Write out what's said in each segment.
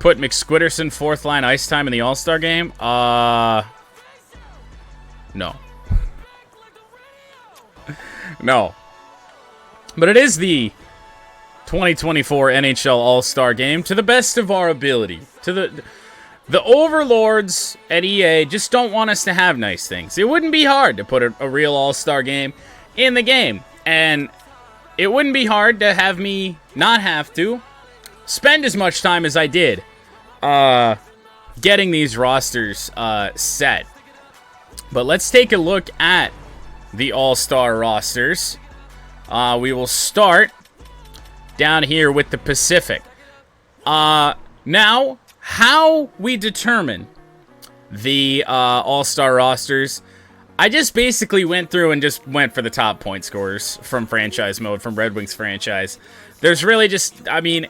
put McSquitterson fourth line ice time in the All-Star game? No. No. But it is the 2024 NHL All-Star game to the best of our ability. The overlords at EA just don't want us to have nice things. It wouldn't be hard to put a real All-Star game in the game. And it wouldn't be hard to have me not have to spend as much time as I did getting these rosters set. But let's take a look at the All-Star rosters. We will start down here with the Pacific. Now, how we determine the All-Star rosters, I just basically went through and just went for the top point scorers from franchise mode, from Red Wings franchise. There's really just, I mean,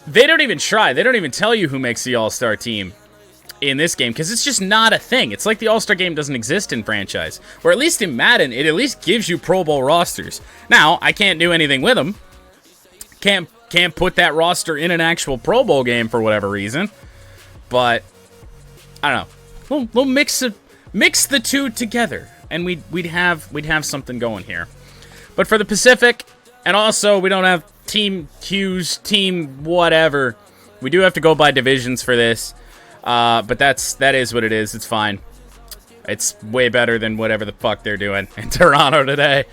they don't even try. They don't even tell you who makes the All-Star team in this game, because it's just not a thing. It's like the All-Star game doesn't exist in franchise. Or at least in Madden, it at least gives you Pro Bowl rosters. Now, I can't do anything with them. Can't put that roster in an actual Pro Bowl game for whatever reason. But, I don't know. We'll mix the two together, and we'd have something going here. But for the Pacific, and also we don't have team Q's, team whatever. We do have to go by divisions for this. But that is what it is. It's fine. It's way better than whatever the fuck they're doing in Toronto today.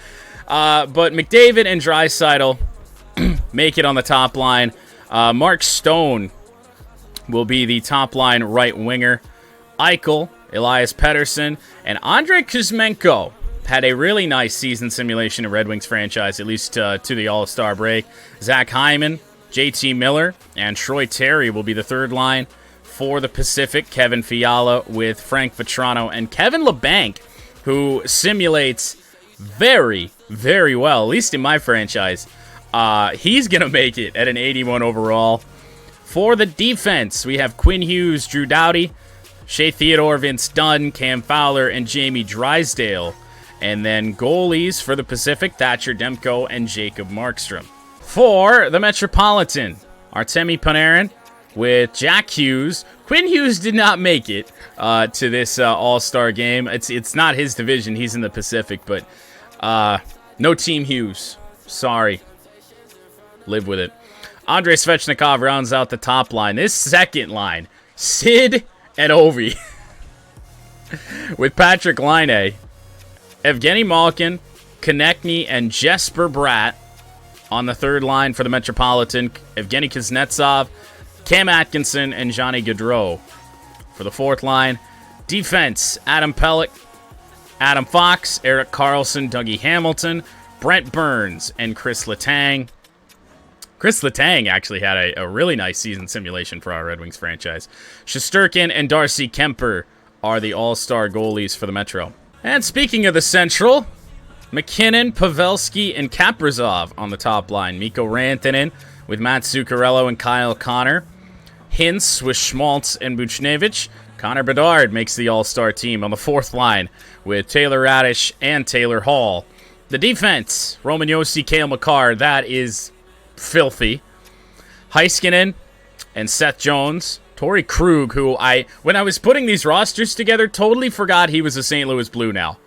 But McDavid and Draisaitl make it on the top line. Mark Stone will be the top line right winger. Eichel, Elias Pettersson, and Andrei Kuzmenko had a really nice season simulation in Red Wings franchise, at least to the All-Star break. Zach Hyman, JT Miller, and Troy Terry will be the third line. For the Pacific, Kevin Fiala with Frank Vetrano and Kevin LeBanc, who simulates very, very well, at least in my franchise. He's going to make it at an 81 overall. For the defense, we have Quinn Hughes, Drew Doughty, Shea Theodore, Vince Dunn, Cam Fowler, and Jamie Drysdale. And then goalies for the Pacific, Thatcher Demko and Jacob Markstrom. For the Metropolitan, Artemi Panarin with Jack Hughes. Quinn Hughes did not make it to this All-Star game. It's not his division. He's in the Pacific, but no Team Hughes. Sorry. Live with it. Andrei Svechnikov rounds out the top line. This second line, Sid and Ovi. With Patrick Laine, Evgeny Malkin, Konechny, and Jesper Bratt on the third line for the Metropolitan. Evgeny Kuznetsov, Cam Atkinson, and Johnny Gaudreau. For the fourth line, defense, Adam Pelech, Adam Fox, Erik Karlsson, Dougie Hamilton, Brent Burns, and Chris Letang. Chris Letang actually had a really nice season simulation for our Red Wings franchise. Shesterkin and Darcy Kemper are the all-star goalies for the Metro. And speaking of the Central, McKinnon, Pavelski, and Kaprizov on the top line. Mikko Rantanen with Matt Zuccarello and Kyle Connor. Hintz with Schmaltz and Buchnevich. Connor Bedard makes the all-star team on the fourth line with Taylor Radish and Taylor Hall. The defense, Roman Josi, Cale Makar, that is filthy. Heiskanen and Seth Jones. Torrey Krug, who when I was putting these rosters together, totally forgot he was a St. Louis Blue now.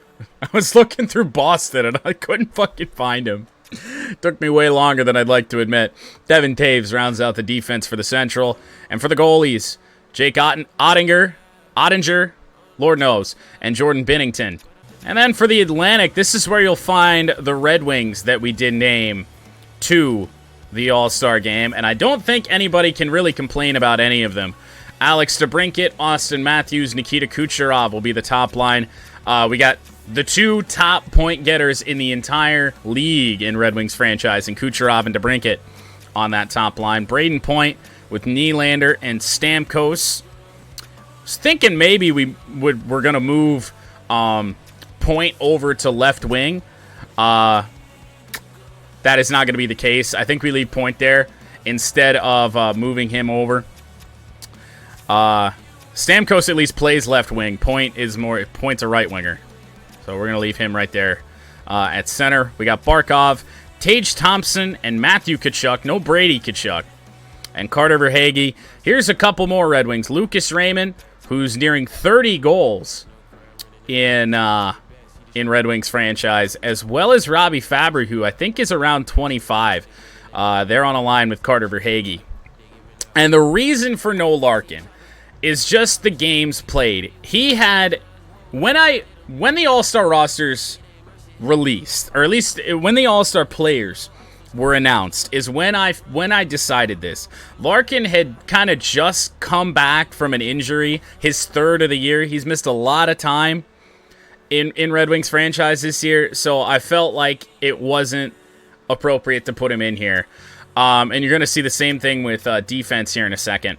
I was looking through Boston and I couldn't fucking find him. Took me way longer than I'd like to admit. Devin Taves rounds out the defense for the Central. And for the goalies, Jake Ottinger, Lord knows, and Jordan Binnington. And then for the Atlantic, this is where you'll find the Red Wings that we did name to the All-Star game. And I don't think anybody can really complain about any of them. Alex DeBrincat, Austin Matthews, Nikita Kucherov will be the top line. We got the two top point getters in the entire league in Red Wings franchise, and Kucherov and DeBrincat on that top line. Braden Point with Nylander and Stamkos. Was thinking maybe we're going to move Point over to left wing. That is not going to be the case. I think we leave Point there instead of moving him over. Stamkos at least plays left wing. Point's a right winger. So we're going to leave him right there at center. We got Barkov, Tage Thompson, and Matthew Tkachuk. No Brady Tkachuk. and Carter Verhaeghe. Here's a couple more Red Wings. Lucas Raymond, who's nearing 30 goals in Red Wings franchise, as well as Robbie Fabry, who I think is around 25. They're on a line with Carter Verhaeghe. And the reason for no Larkin is just the games played. He had, when the All-Star rosters released, or at least when the All-Star players were announced, is when I decided this. Larkin had kind of just come back from an injury, his third of the year. He's missed a lot of time in Red Wings franchise this year, so I felt like it wasn't appropriate to put him in here. And you're going to see the same thing with defense here in a second.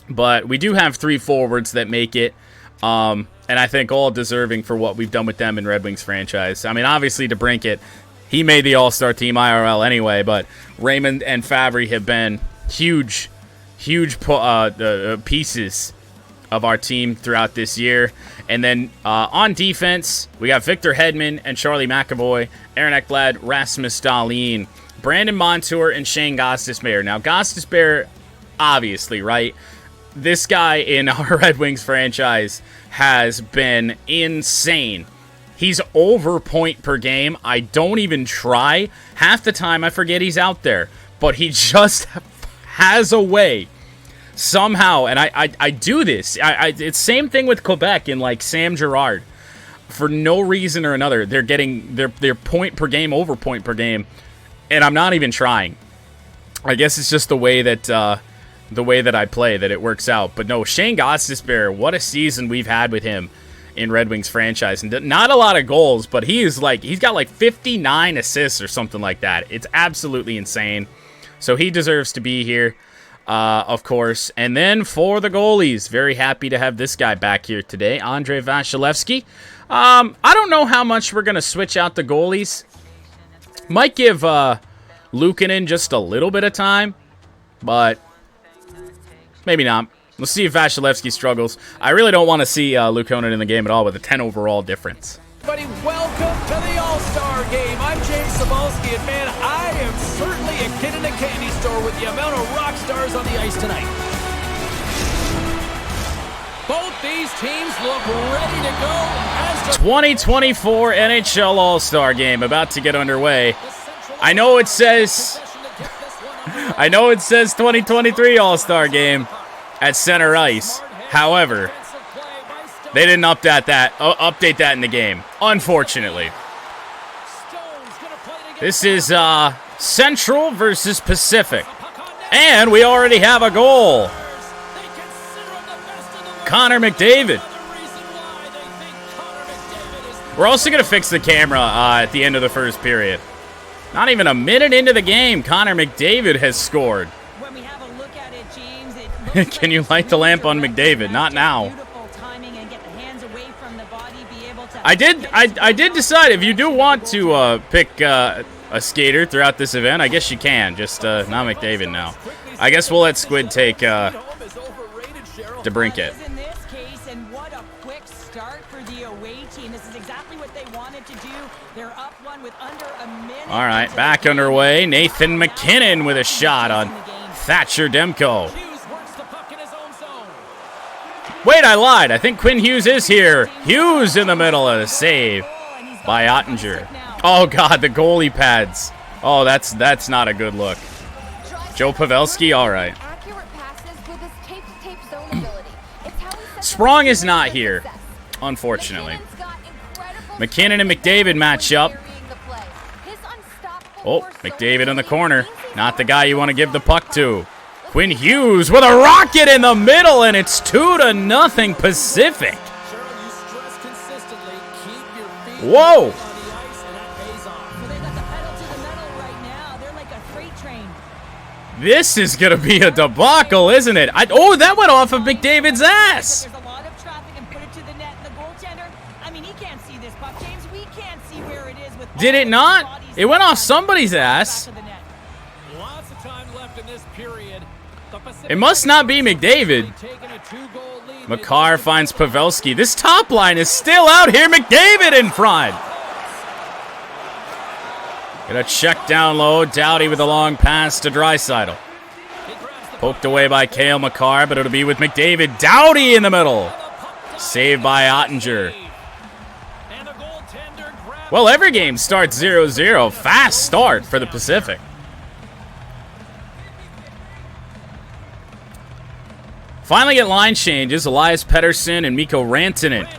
But we do have 3 forwards that make it, and I think all deserving for what we've done with them in Red Wings franchise. I mean, obviously, DeBrincat, he made the All-Star team IRL anyway, but Raymond and Fabry have been huge pieces of our team throughout this year. And then on defense, we got Victor Hedman and Charlie McAvoy, Aaron Ekblad, Rasmus Dahlin, Brandon Montour, and Shane Gostisbehere. Now, Gostisbehere, obviously, right? This guy in our Red Wings franchise has been insane. He's over point per game. I don't even try. Half the time, I forget he's out there. But he just has a way somehow, and I do this. It's same thing with Quebec and like Sam Girard. For no reason or another, they're getting their point per game over point per game, and I'm not even trying. I guess it's just the way that I play that it works out. But no, Shane Gostisbehere, what a season we've had with him in Red Wings franchise, and not a lot of goals, but he's got like 59 assists or something like that. It's absolutely insane. So he deserves to be here. Of course. And then for the goalies, very happy to have this guy back here today, Andrei Vasilevskiy. I don't know how much we're going to switch out the goalies. Might give Luukkonen just a little bit of time, but maybe not. We'll see if Vasilevskiy struggles. I really don't want to see Luukkonen in the game at all with a 10 overall difference. Everybody, welcome to the All-Star Game. I'm James Cybulski, and man, I am certainly a kid in a candy store with the amount of rock stars on the ice tonight. Both these teams look ready to go. As 2024 NHL All-Star Game about to get underway. I know it says 2023 All-Star Game at center ice. However, they didn't update that in the game, unfortunately. This is Central versus Pacific. And we already have a goal. Connor McDavid. We're also going to fix the camera at the end of the first period. Not even a minute into the game, Connor McDavid has scored. When we have a look at it, James, it looks Can you light the lamp on McDavid? Not now. I did decide if you do want to pick a skater throughout this event, I guess you can. Just not McDavid now. I guess we'll let Squid take DeBrincat. In this case, and what a quick start for the away team. This is exactly what they wanted to do. They're up one with under a minute. All right, back underway. Nathan McKinnon with a shot on Thatcher Demko. Wait, I lied. I think Quinn Hughes is here. Hughes in the middle of the save by Ottinger. Oh, God, the goalie pads. Oh, that's not a good look. Joe Pavelski, all right. Sprong is not here, unfortunately. McKinnon and McDavid match up. Oh, McDavid in the corner. Not the guy you want to give the puck to. Quinn Hughes with a rocket in the middle, and it's 2-0 Pacific. Whoa. This is going to be a debacle, isn't it? Oh, that went off of McDavid's ass. There's a lot of traffic and put it to the net, and the goaltender, I mean, he can't see this puck, James. We can't see where it is with Did it not? It went off somebody's ass. Lots of time left in this period. It must not be McDavid. Makar finds Pavelski. This top line is still out here. McDavid in front. Gonna check down low. Doughty with a long pass to Draisaitl. Poked away by Cale Makar, but it'll be with McDavid. Doughty in the middle. Saved by Ottinger. Well, every game starts 0-0. Fast start for the Pacific. Finally get line changes. Elias Pettersson and Mikko Rantanen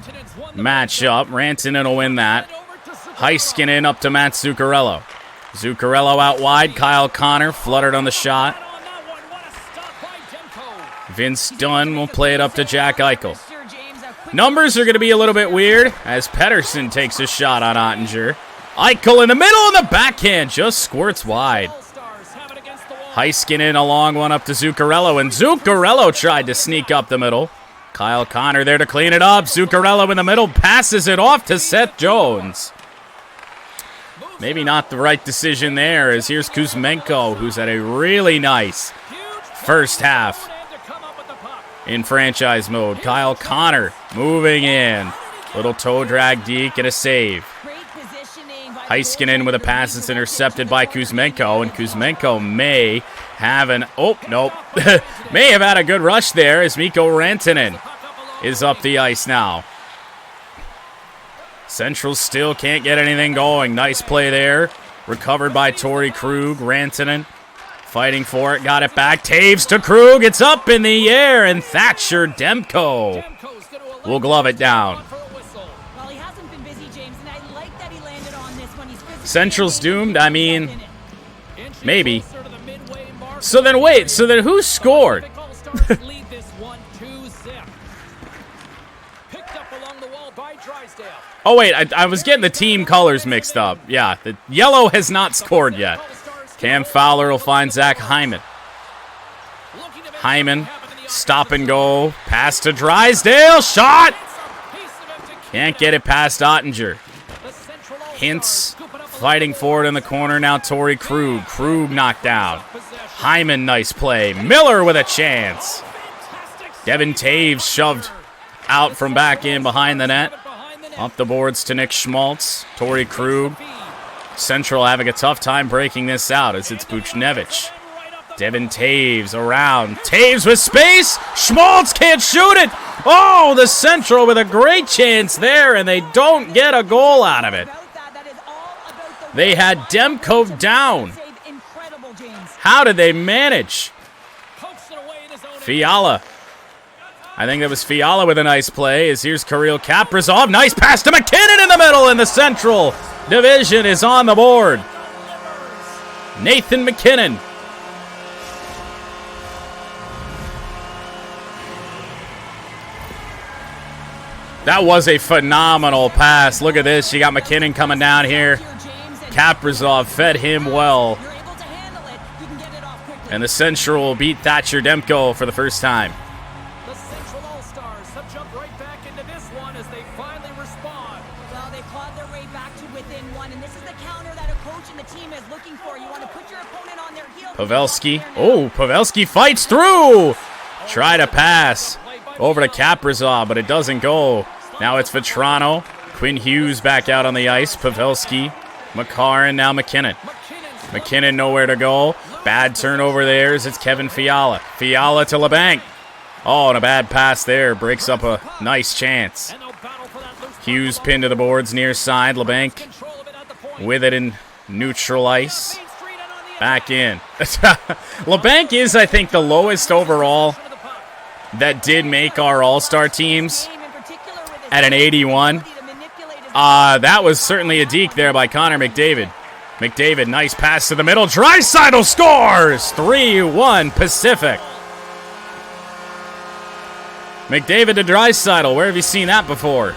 match up. Rantanen will win that. Heiskanen up to Matt Zuccarello. Zuccarello out wide. Kyle Connor fluttered on the shot. Vince Dunn will play it up to Jack Eichel. Numbers are going to be a little bit weird as Pettersson takes a shot on Ottinger. Eichel in the middle and the backhand just squirts wide. Heiskanen a long one up to Zuccarello, and Zuccarello tried to sneak up the middle. Kyle Connor there to clean it up. Zuccarello in the middle passes it off to Seth Jones. Maybe not the right decision there, as here's Kuzmenko, who's had a really nice first half in franchise mode. Kyle Connor moving in. Little toe drag deke and a save. Heiskanen with a pass that's intercepted by Kuzmenko, and Kuzmenko may have an... Oh, nope. May have had a good rush there as Mikko Rantanen is up the ice now. Central still can't get anything going. Nice play there. Recovered by Torrey Krug. Rantanen fighting for it. Got it back. Taves to Krug. It's up in the air, and Thatcher Demko will glove it down. Central's doomed? I mean, maybe. So then wait, so then who scored? Oh wait, I was getting the team colors mixed up. Yeah, the yellow has not scored yet. Cam Fowler will find Zach Hyman. Hyman, stop and go. Pass to Drysdale, shot! Can't get it past Ottinger. Hintz fighting forward in the corner, now Torrey Krug. Krug knocked down. Hyman, nice play. Miller with a chance. Devin Taves shoved out from back in behind the net. Up the boards to Nick Schmaltz. Torrey Krug. Central having a tough time breaking this out as it's Buchnevich. Devin Taves around. Taves with space. Schmaltz can't shoot it. Oh, the Central with a great chance there, and they don't get a goal out of it. They had Demko down. How did they manage? Fiala. I think that was Fiala with a nice play. As here's Kirill Kaprizov. Nice pass to McKinnon in the middle, and the Central Division is on the board. Nathan McKinnon. That was a phenomenal pass. Look at this. You got McKinnon coming down here. Kaprizov fed him well. And the Central will beat Thatcher Demko for the first time. The Central All-Stars have jumped right back into this one as they finally respond. Well, they clawed their way back to within one, and this is the counter that a coach and the team is looking for. You want to put your opponent on their heels. Pavelski. Oh, Pavelski fights through. Try to pass over to Kaprizov, but it doesn't go. Now it's Vetrano. Quinn Hughes back out on the ice. Pavelski. Makar, and now McKinnon. McKinnon nowhere to go. Bad turnover there as it's Kevin Fiala. Fiala to LeBanc. Oh, and a bad pass there. Breaks up a nice chance. Hughes pinned to the boards near side. LeBanc with it in neutral ice. Back in. LeBanc is, I think, the lowest overall that did make our All-Star teams at an 81. That was certainly a deke there by Connor McDavid. McDavid, nice pass to the middle. Draisaitl scores! 3-1 Pacific. McDavid to Draisaitl. Where have you seen that before?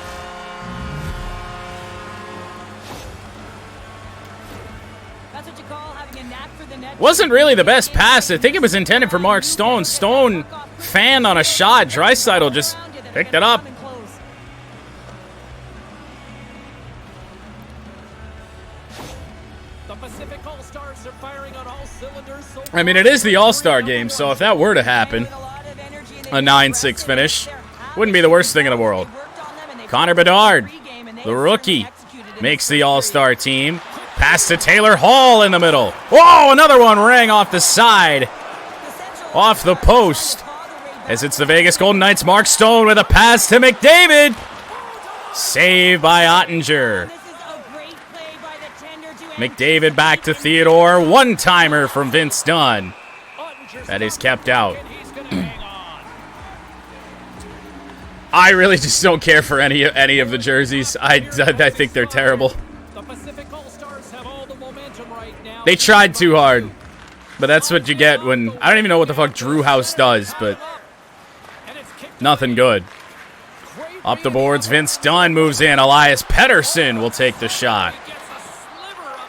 That's what you call having a knack for the net. Wasn't really the best pass. I think it was intended for Mark Stone. Stone fanned on a shot. Draisaitl just picked it up. I mean, it is the All-Star game, so if that were to happen, a 9-6 finish wouldn't be the worst thing in the world. Connor Bedard, the rookie, makes the All-Star team. Pass to Taylor Hall in the middle. Whoa, another one rang off the side. Off the post. As it's the Vegas Golden Knights, Mark Stone with a pass to McDavid. Saved by Ottinger. McDavid back to Theodore. One-timer from Vince Dunn. That is kept out. I really just don't care for any of the jerseys. I think they're terrible. They tried too hard. But that's what you get when... I don't even know what the fuck Drew House does, but... nothing good. Up the boards, Vince Dunn moves in. Elias Pettersson will take the shot.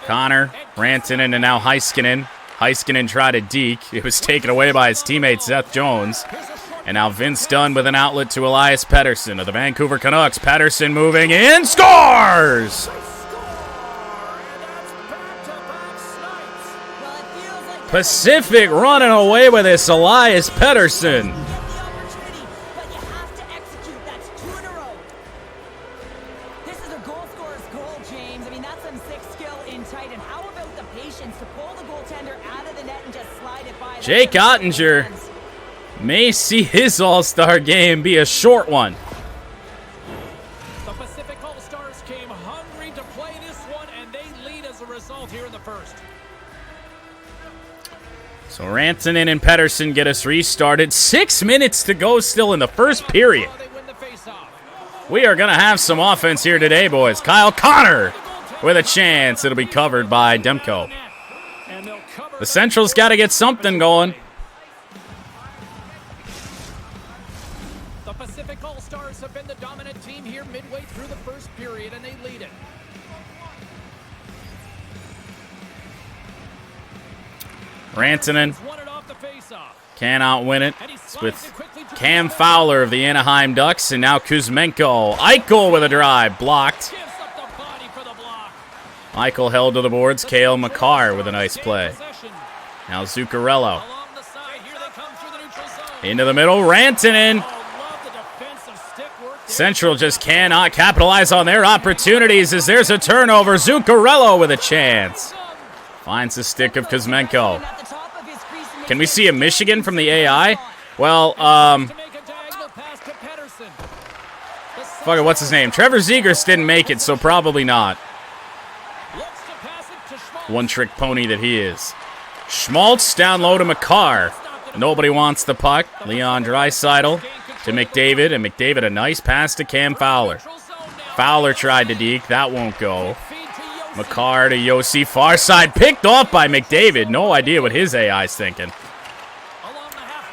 Connor, Rantanen, and now Heiskanen. Heiskanen tried to deke. It was taken away by his teammate Seth Jones. And now Vince Dunn with an outlet to Elias Pettersson of the Vancouver Canucks. Pettersson moving in, scores! Pacific running away with this, Elias Pettersson. Jake Ottinger may see his All-Star game be a short one. The Pacific All-Stars came hungry to play this one, and they lead as a result here in the first. So Rantanen and Pettersson get us restarted. 6 minutes to go still in the first period. We are going to have some offense here today, boys. Kyle Connor with a chance. It'll be covered by Demko. The Central's got to get something going. The Pacific All-Stars have been the dominant team here midway through the first period, and they lead it. Rantanen cannot win it. It's with Cam Fowler of the Anaheim Ducks, and now Kuzmenko. Eichel with a drive, blocked. Eichel held to the boards. Cale Makar with a nice play. Now Zuccarello. Into the middle, Rantanen. Central just cannot capitalize on their opportunities as there's a turnover. Zuccarello with a chance. Finds the stick of Kuzmenko. Can we see a Michigan from the AI? Well, fuck it, what's his name? Trevor Zegras didn't make it, so probably not. One-trick pony that he is. Schmaltz down low to Makar. Nobody wants the puck. Leon Draisaitl to McDavid, and McDavid a nice pass to Cam Fowler. Fowler tried to deke. That won't go. Makar to Yossi. Far side picked off by McDavid. No idea what his AI's thinking.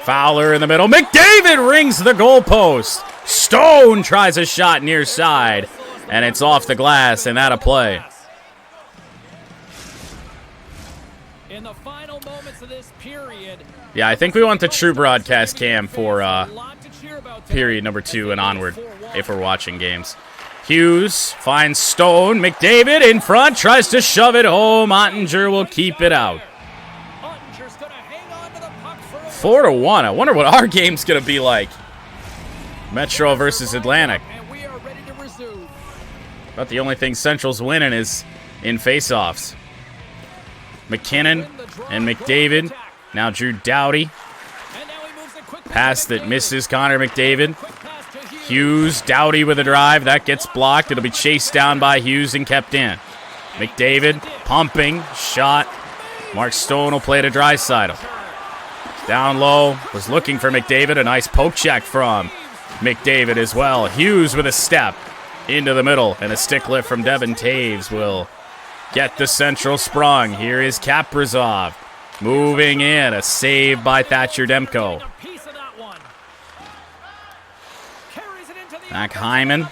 Fowler in the middle. McDavid rings the goalpost. Stone tries a shot near side, and it's off the glass, and that a play. In the final moments of this period, yeah, I think we want the true broadcast cam for period number 2 and onward if we're watching games. Hughes finds Stone. McDavid in front, tries to shove it home. Ottinger will keep it out. 4-1. I wonder what our game's going to be like. Metro versus Atlantic. About the only thing Central's winning is in faceoffs. McKinnon and McDavid. Now Drew Doughty. Pass that misses Connor McDavid. Hughes, Doughty with a drive. That gets blocked. It'll be chased down by Hughes and kept in. McDavid pumping. Shot. Mark Stone will play to Draisaitl. Down low. Was looking for McDavid. A nice poke check from McDavid as well. Hughes with a step into the middle. And a stick lift from Devin Taves will get the Central sprung. Here is Kaprizov. Moving in. A save by Thatcher Demko. Back Hyman.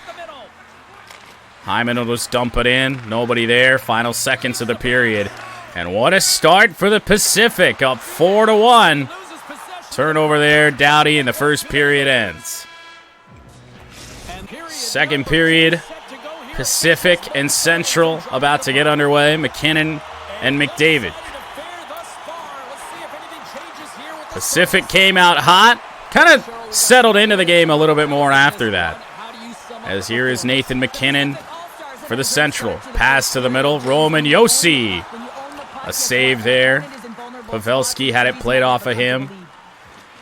Hyman will just dump it in. Nobody there. Final seconds of the period. And what a start for the Pacific. Up 4-1. Turnover there. Doughty, and the first period ends. Second period. Pacific and Central about to get underway. McKinnon and McDavid. Pacific came out hot. Kind of settled into the game a little bit more after that. As here is Nathan McKinnon for the Central. Pass to the middle. Roman Josi. A save there. Pavelski had it played off of him.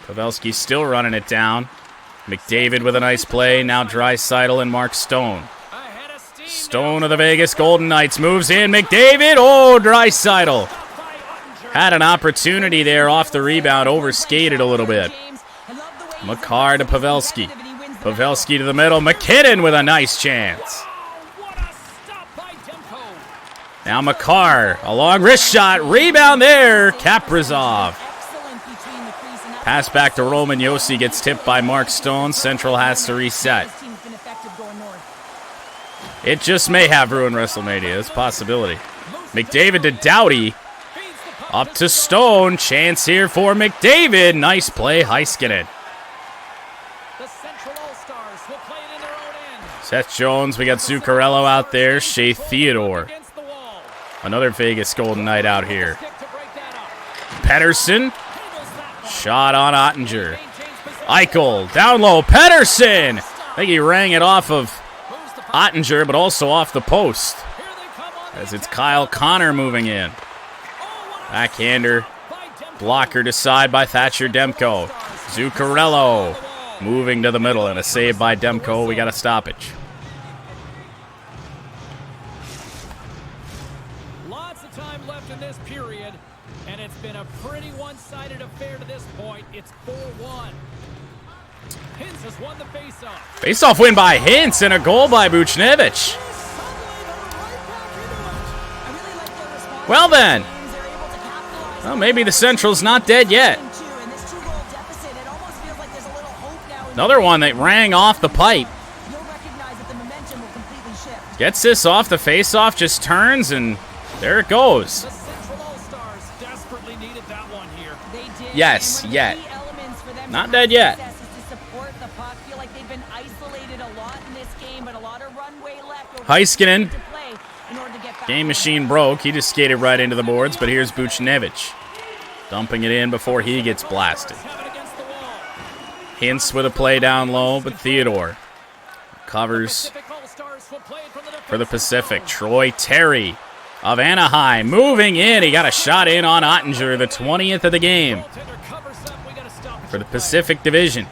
Pavelski still running it down. McDavid with a nice play. Now Draisaitl and Mark Stone. Stone of the Vegas Golden Knights moves in. McDavid. Oh, Draisaitl had an opportunity there off the rebound. Overskated a little bit. Makar to Pavelski. Pavelski to the middle. McKinnon with a nice chance. Now Makar. A long wrist shot. Rebound there. Kaprizov. Pass back to Roman Josi, gets tipped by Mark Stone. Central has to reset. It just may have ruined WrestleMania. It's a possibility. McDavid to Doughty. Up to Stone. Chance here for McDavid. Nice play, Heiskanen. Seth Jones. We got Zuccarello out there. Shea Theodore. Another Vegas Golden Knight out here. Pettersson. Shot on Ottinger. Eichel, down low, Pettersson! I think he rang it off of Ottinger, but also off the post. As it's Kyle Connor moving in. Backhander, blocker to side by Thatcher Demko. Zuccarello moving to the middle, and a save by Demko. We got a stoppage. Lots of time left in this period. And it's been a pretty one-sided affair to this point. It's 4-1. Hintz has won the face-off. Face-off win by Hintz and a goal by Buchnevich. Well then. Well, maybe the Central's not dead yet. Another one that rang off the pipe. Gets this off the face-off, just turns, and there it goes. Yes, yet. Not dead yet. Heiskanen. Game machine broke. He just skated right into the boards, but here's Buchnevich. Dumping it in before he gets blasted. Hintz with a play down low, but Theodore covers for the Pacific. Troy Terry of Anaheim moving in. He got a shot in on Ottinger, the 20th of the game for the Pacific Division.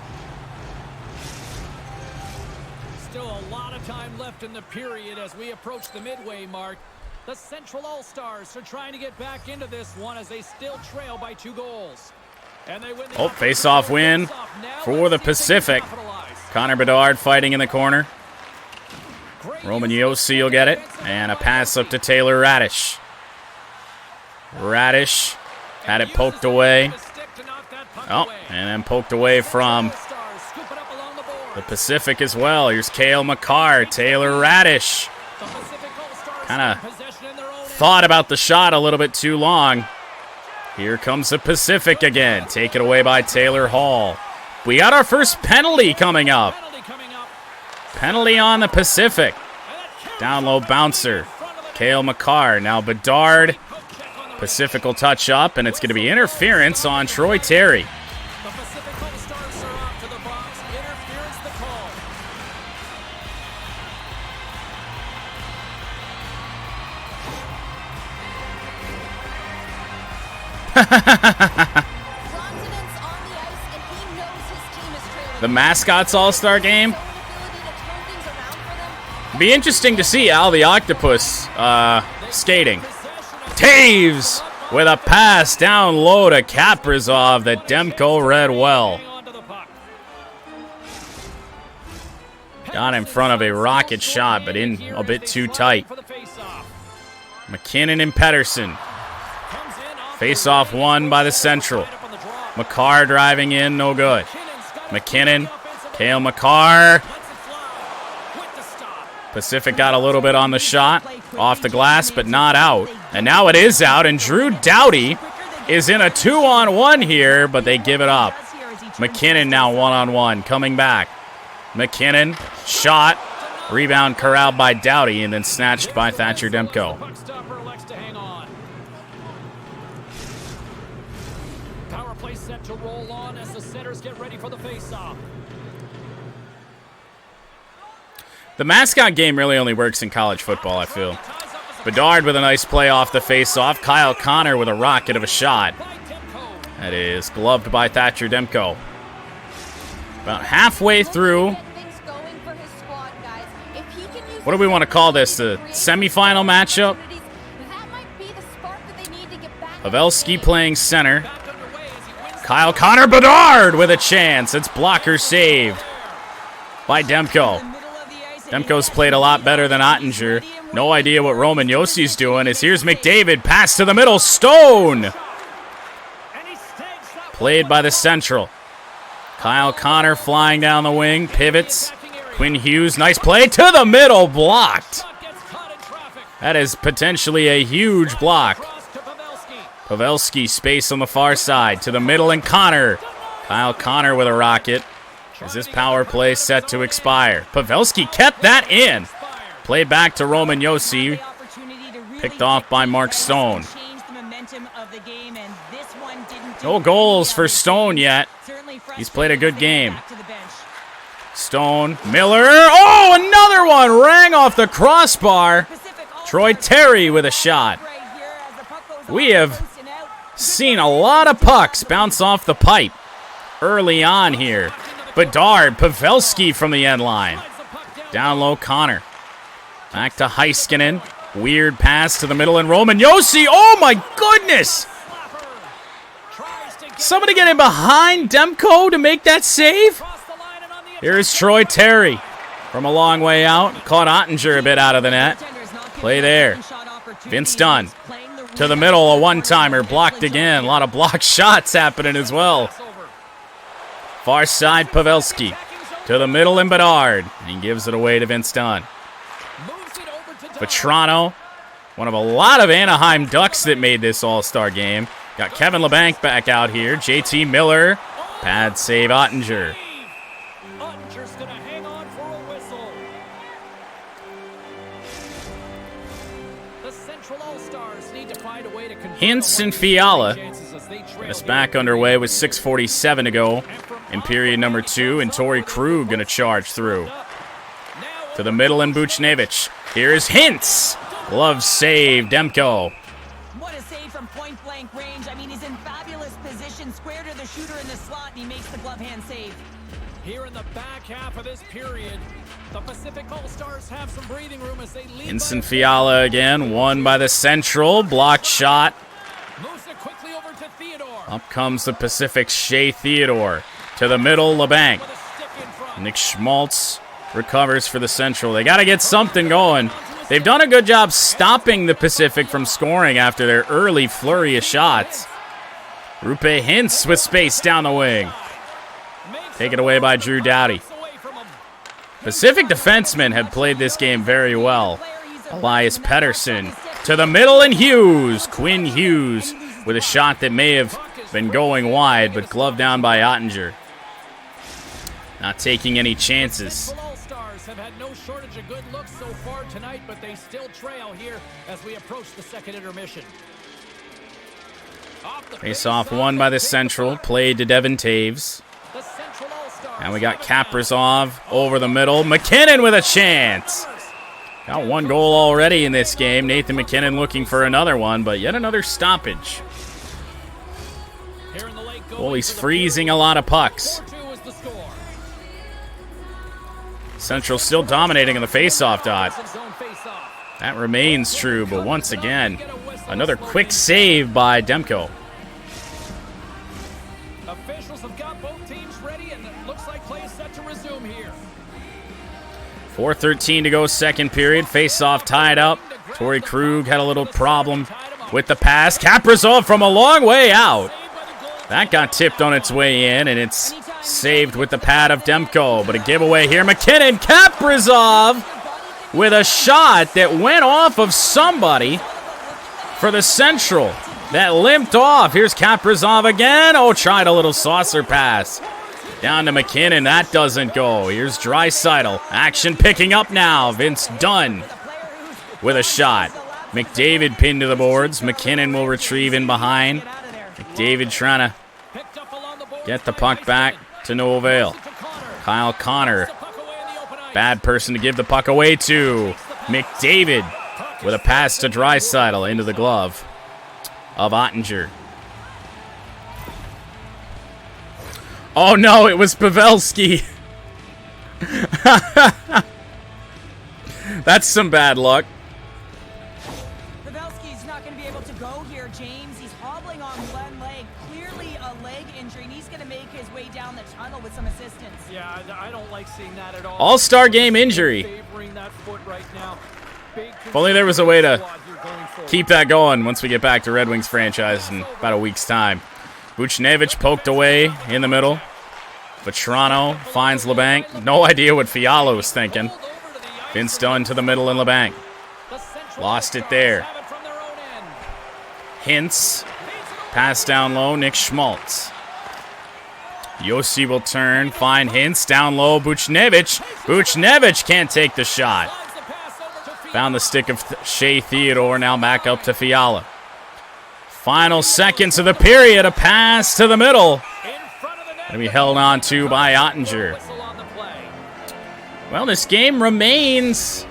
Still a lot of time left in the period as we approach the midway mark. The Central All-Stars are trying to get back into this one as they still trail by 2 goals. And they win the face-off win for the Pacific. Connor Bedard fighting in the corner. Roman Josi will get it. And a pass up to Taylor Radish. Radish had it poked away. Oh, and then poked away from the Pacific as well. Here's Cale Makar, Taylor Radish. Kind of thought about the shot a little bit too long. Here comes the Pacific again. Taken away by Taylor Hall. We got our first penalty coming up. Penalty on the Pacific. Down low bouncer. Cale Makar. Now Bedard. Pacific will touch up, and it's going to be interference on Troy Terry. The Pacific All-Stars are off to the box. Interference the call. The Mascots All-Star Game. Be interesting to see Al the Octopus skating. Taves with a pass down low to Kaprizov that Demko read well. Got in front of a rocket shot, but in a bit too tight. McKinnon and Pettersson. Face-off won by the Central. Makar driving in, no good. McKinnon, Cale Makar. Pacific got a little bit on the shot, off the glass, but not out. And now it is out, and Drew Doughty is in a 2-on-1 here, but they give it up. McKinnon now 1-on-1, coming back. McKinnon, shot, rebound corralled by Doughty, and then snatched by Thatcher Demko. Power play set to roll on as the setters get ready for the face-off. The mascot game really only works in college football, I feel. Bedard with a nice play off the face-off. Kyle Connor with a rocket of a shot. That is gloved by Thatcher Demko. About halfway through. What do we want to call this? The semifinal matchup? Pavelski playing center. Kyle Connor Bedard with a chance. It's blocker saved by Demko. Demko's played a lot better than Ottinger. No idea what Roman Jossi's doing. As here's McDavid. Pass to the middle. Stone. Played by the Central. Kyle Connor flying down the wing. Pivots. Quinn Hughes. Nice play to the middle. Blocked. That is potentially a huge block. Pavelski space on the far side. To the middle and Connor. Kyle Connor with a rocket. Is this power play set to expire? Pavelski kept that in. Played back to Roman Josi. Picked off by Mark Stone. No goals for Stone yet. He's played a good game. Stone, Miller. Oh, another one. Rang off the crossbar. Troy Terry with a shot. We have seen a lot of pucks bounce off the pipe early on here. Bedard, Pavelski from the end line. Down low, Connor. Back to Heiskanen. Weird pass to the middle, and Roman Josi. Oh, my goodness! Somebody get in behind Demko to make that save? Here's Troy Terry from a long way out. Caught Ottinger a bit out of the net. Play there. Vince Dunn. To the middle, a one-timer. Blocked again. A lot of blocked shots happening as well. Far side, Pavelski. To the middle, and Bedard. And he gives it away to Vince Dunn. Vetrano, one of a lot of Anaheim Ducks that made this All-Star game. Got Kevin LeBanc back out here. JT Miller. Pad save, Ottinger. Ottinger's going to hang on for a whistle. The Central All-Stars need to find a way to control Hintz and Fiala. Get us back underway with 6:47 to go in period number 2, and Torrey Krug going to charge through. To the middle, and Buchnevich. Here's Hintz. Glove save, Demko. What a save from point-blank range. I mean, he's in fabulous position, square to the shooter in the slot, and he makes the glove hand save. Here in the back half of this period, the Pacific All-Stars have some breathing room as they lead. Hintz and Fiala again, won by the Central. Blocked shot. Moves it quickly over to Theodore. Up comes the Pacific's Shea Theodore. To the middle, LeBanc. With a stick in front. Nick Schmaltz recovers for the Central. They got to get something going. They've done a good job stopping the Pacific from scoring after their early flurry of shots. Rupe Hintz with space down the wing. Taken away by Drew Doughty. Pacific defensemen have played this game very well. Elias Pettersson to the middle, and Hughes. Quinn Hughes with a shot that may have been going wide, but gloved down by Ottinger. Not taking any chances. Have had no shortage of good looks so far tonight, but they still trail here as we approach the second intermission. Face off won by the Central, played to Devin Taves. And we got Kaprizov over the middle. McKinnon with a chance. Got one goal already in this game. Nathan McKinnon looking for another one, but yet another stoppage. Goalie's freezing a lot of pucks. Central still dominating in the face-off dot. That remains true, but once again, another quick save by Demko. Officials have got both teams ready, and it looks like play is set to resume here. 4:13 to go, second period. Face-off tied up. Torrey Krug had a little problem with the pass. Kaprizov from a long way out. That got tipped on its way in, and it's saved with the pad of Demko, but a giveaway here. McKinnon, Kaprizov with a shot that went off of somebody for the Central. That limped off. Here's Kaprizov again. Oh, tried a little saucer pass. Down to McKinnon. That doesn't go. Here's Draisaitl. Action picking up now. Vince Dunn with a shot. McDavid pinned to the boards. McKinnon will retrieve in behind. McDavid trying to get the puck back to no avail. Kyle Connor. Bad person to give the puck away to. McDavid with a pass to Draisaitl into the glove of Ottinger. Oh no, it was Pavelski. That's some bad luck. Pavelski's not going to be able to go here, James. He's hobbling on one leg. Clearly a leg injury, and he's going to make his way down the tunnel with some assistance. Yeah, I don't like seeing that at all. All-Star game injury. Favoring that foot right now. If only there was a way to keep that going once we get back to Red Wings franchise in about a week's time. Buchnevich poked away in the middle. Vetrano finds LeBanc. No idea what Fiala was thinking. Vince Dunn to the middle and LeBanc. Lost it there. Hintz. Pass down low. Nick Schmaltz. Yossi will turn. Find Hintz. Down low. Buchnevich. Buchnevich can't take the shot. Found the stick of Shea Theodore. Now back up to Fiala. Final seconds of the period. A pass to the middle. Going to be held on to by Ottinger. Well, this game remains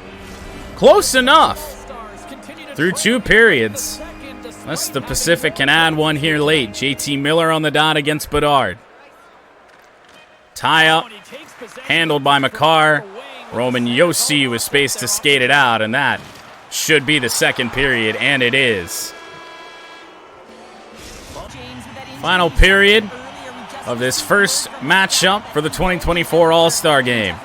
close enough through 2 periods. Unless the Pacific can add one here late. JT Miller on the dot against Bedard. Tie up, handled by Makar. Roman Yossi was spaced to skate it out, and that should be the second period, and it is. Final period of this first matchup for the 2024 All-Star Game.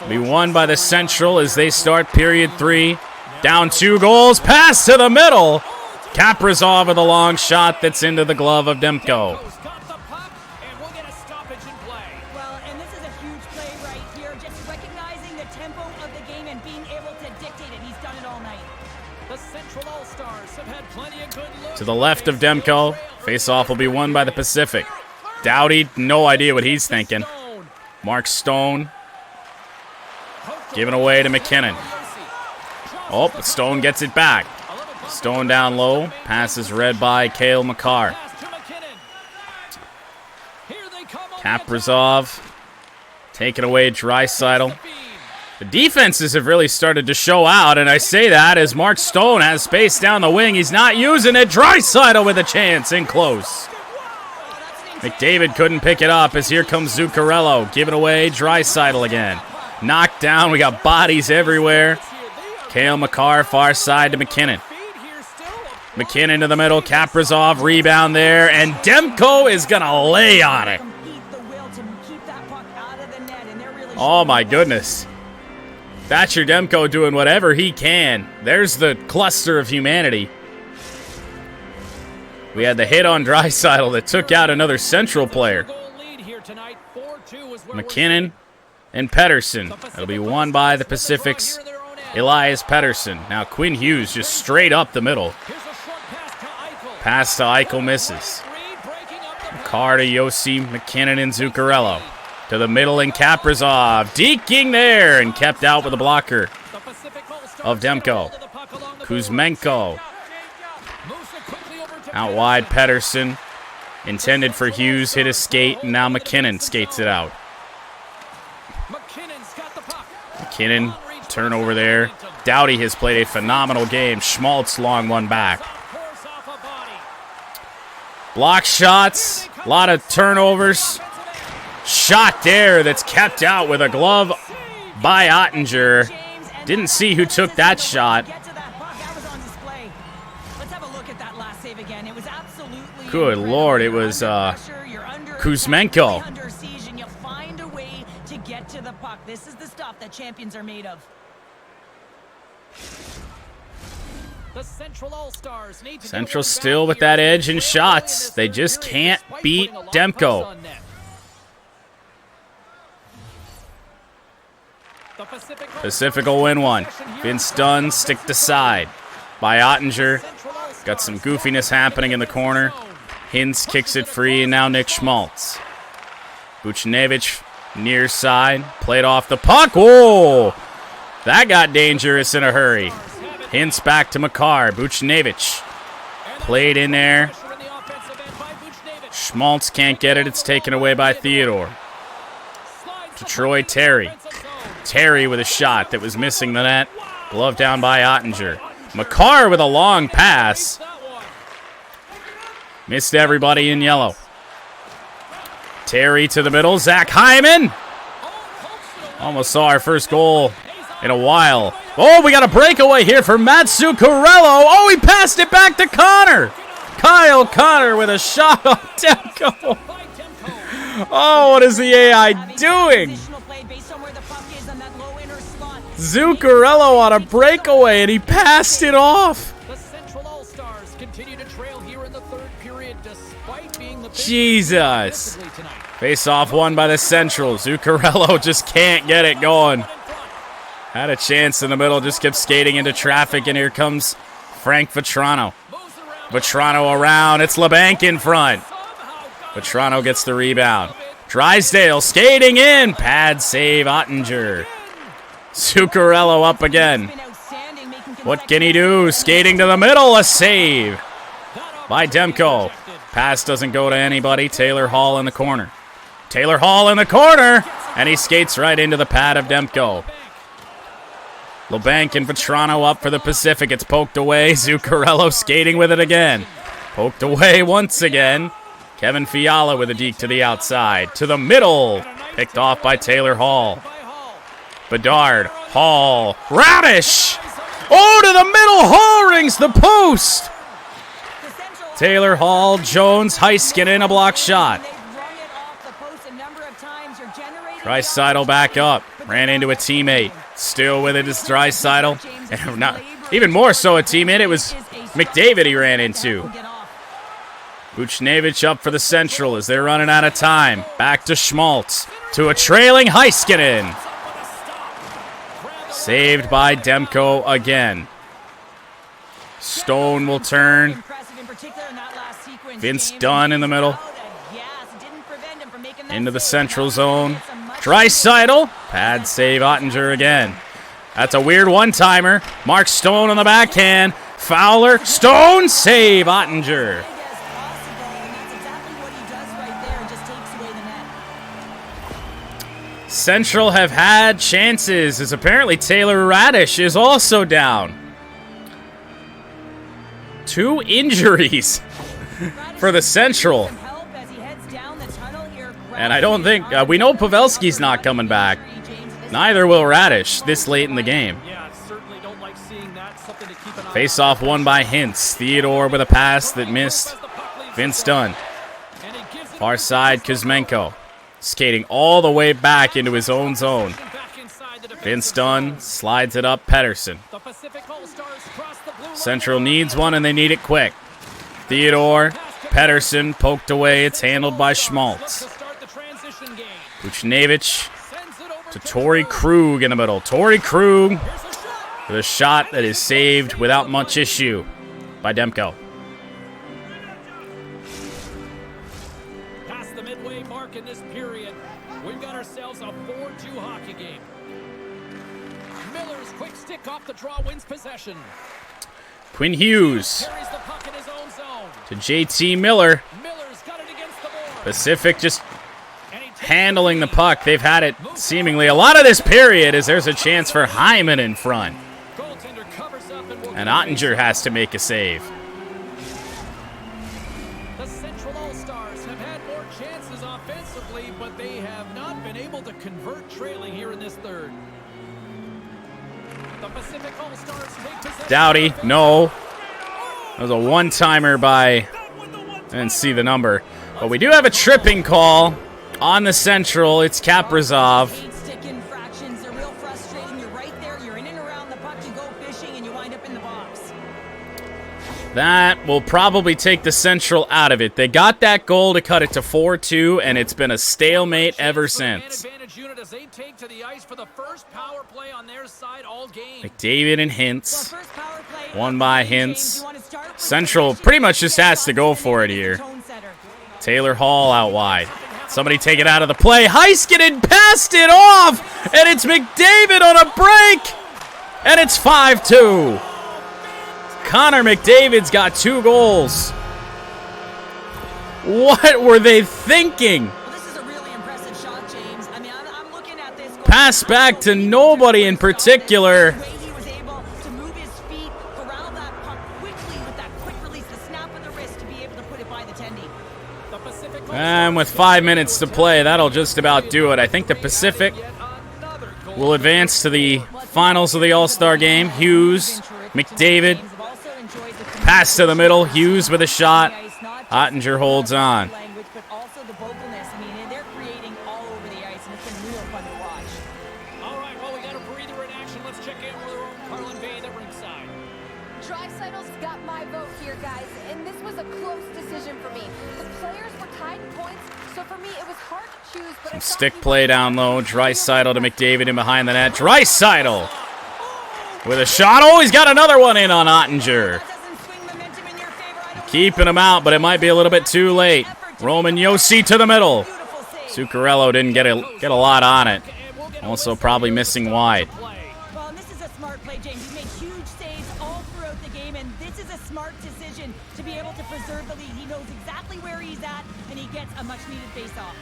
Be won by the Central as they start period 3. Down 2 goals, pass to the middle. Kaprizov with a long shot that's into the glove of Demko. Well, and this is a huge play right here, just recognizing the tempo of the game and being able to dictate it. He's done it all night. The Central All-Stars have had plenty of good looks. To the left of Demko. Face-off will be won by the Pacific. Doughty, no idea what he's thinking. Mark Stone. Giving away to McKinnon. Oh, Stone gets it back. Stone down low. Pass is read by Cale Makar. Kaprizov. Taking away Draisaitl. The defenses have really started to show out, and I say that as Mark Stone has space down the wing. He's not using it. Draisaitl with a chance in close. McDavid couldn't pick it up as here comes Zuccarello. Giving away Draisaitl again. Knocked down. We got bodies everywhere. Cale Makar far side to McKinnon. McKinnon to the middle. Kaprizov rebound there, and Demko is going to lay on it. Oh my goodness. Thatcher Demko doing whatever he can. There's the cluster of humanity. We had the hit on Draisaitl that took out another Central player. McKinnon and Pettersson. It'll be won by the Pacific's Elias Pettersson. Now Quinn Hughes just straight up the middle. Pass to Eichel misses. Makar to Yossi, McKinnon, and Zuccarello. To the middle and Kaprizov. Deking there and kept out with a blocker of Demko. Kuzmenko. Out wide Pettersson. Intended for Hughes. Hit a skate. And now McKinnon skates it out. McKinnon. Turnover there. Doughty has played a phenomenal game. Schmaltz long one back. Block shots. A lot of turnovers. Shot there that's kept out with a glove by Ottinger. Didn't see who took that shot. Good Lord, it was Kuzmenko. Find a way to get to the puck. This is the stuff that champions are made of. Central still with that edge in shots. They just can't beat Demko. Pacific will win one. Vince Dunn sticked aside by Ottinger. Got some goofiness happening in the corner. Hintz kicks it free, and now Nick Schmaltz. Buchnevich near side. Played off the puck. Whoa! That got dangerous in a hurry. Hintz back to Makar. Buchnevich played in there. Schmaltz can't get it. It's taken away by Theodore. To Troy Terry. Terry with a shot that was missing the net. Glove down by Ottinger. Makar with a long pass. Missed everybody in yellow. Terry to the middle. Zach Hyman. Almost saw our first goal in a while. Oh, we got a breakaway here for Matt Zuccarello. Oh, he passed it back to Connor. Kyle Connor with a shot on Demko. Oh, what is the AI doing? Zuccarello on a breakaway, and he passed it off. The Central All-Stars continue to trail here in the third period despite being the Jesus. Face-off won by the Central. Zuccarello just can't get it going. Had a chance in the middle, just kept skating into traffic, and here comes Frank Vetrano. Vetrano around, it's LeBanc in front. Vetrano gets the rebound. Drysdale skating in, pad save Ottinger. Zuccarello up again. What can he do? Skating to the middle, a save by Demko. Pass doesn't go to anybody. Taylor Hall in the corner. Taylor Hall in the corner, and he skates right into the pad of Demko. LeBanc and Vetrano up for the Pacific. It's poked away. Zuccarello skating with it again. Poked away once again. Kevin Fiala with a deke to the outside. To the middle. Picked off by Taylor Hall. Bedard. Hall. Radish. Oh, to the middle. Hall rings the post. Taylor Hall. Jones. Heiskanen. A block shot. Draisaitl back up. Ran into a teammate. Still with it is Draisaitl. And not, even more so a teammate. It was McDavid he ran into. Buchnevich up for the Central as they're running out of time. Back to Schmaltz. To a trailing Heiskanen. Saved by Demko again. Stone will turn. Vince Dunn in the middle. Into the Central zone. Draisaitl. Pad save Ottinger again. That's a weird one-timer. Mark Stone on the backhand. Fowler. Stone. Save Ottinger. Central have had chances as apparently Taylor Radish is also down. 2 injuries for the Central. And I don't think, we know Pavelski's not coming back. Neither will Radish this late in the game. Face-off won by Hintz. Theodore with a pass that missed. Vince Dunn. Far side, Kuzmenko. Skating all the way back into his own zone. Vince Dunn slides it up, Pettersson. Central needs one, and they need it quick. Theodore, Pettersson poked away. It's handled by Schmaltz. Buchnevich to Torrey Krug in the middle. Torrey Krug with a shot that is saved without much issue by Demko. Past the midway mark in this period, we've got ourselves a 4-2 hockey game. Miller's quick stick off the draw wins possession. Quinn Hughes Carries the puck in his own zone. to JT Miller. Miller's got it against the board. Pacific just handling the puck. They've had it seemingly a lot of this period as there's a chance for Hyman in front. And Ottinger has to make a save. The Central All-Stars have had more chances offensively, but they have not been able to convert trailing here in this third. The Pacific All-Stars take possession. Doughty, no. That was a one-timer by, I didn't see the number. But we do have a tripping call on the Central. It's Kaprizov. Stick infractions, they're real frustrating. You're right there, you're in and around the puck, you go fishing, and you wind up in the box. That will probably take the Central out of it. They got that goal to cut it to 4-2, and it's been a stalemate ever since. McDavid and Hintz. Won by Hintz. Central pretty much just has to go for it here. Taylor Hall out wide. Somebody take it out of the play. Heiskanen passed it off, and it's McDavid on a break, and it's 5-2. Connor McDavid's got 2 goals. What were they thinking? Well, this is a really impressive shot, James. I mean, I'm looking at this. Pass back to nobody in particular. The way he was able to move his feet, corral that puck quickly with that quick release, the snap of the wrist to be able to put it by the tendy. The Pacific And with 5 minutes to play, that'll just about do it. I think the Pacific will advance to the finals of the All-Star game. Hughes, McDavid, pass to the middle. Hughes with a shot. Ottinger holds on. But also the vocalness. I mean, they're creating all over the ice, and it's been real fun to watch. All right, well, we got a breather in action. Let's check in with our own Carlin Bay at ringside. Draisaitl's got my vote here, guys, and this was a close decision for me. The players were tied in points, so for me it was hard to choose. But I thought Stick he play was- down low. Draisaitl to McDavid in behind the net. Draisaitl with a shot. Oh, he's got another one in on Ottinger. That doesn't swing momentum in your favor. I don't Keeping him out, but it might be a little bit too late. Roman Josi to the middle. Beautiful save. Zuccarello didn't get a lot on it. Also probably missing wide. Well, and this is a smart play, James. He's made huge saves all throughout the game, and this is a smart decision to be able to preserve the lead. He knows exactly where he's at, and he gets a much-needed face-off.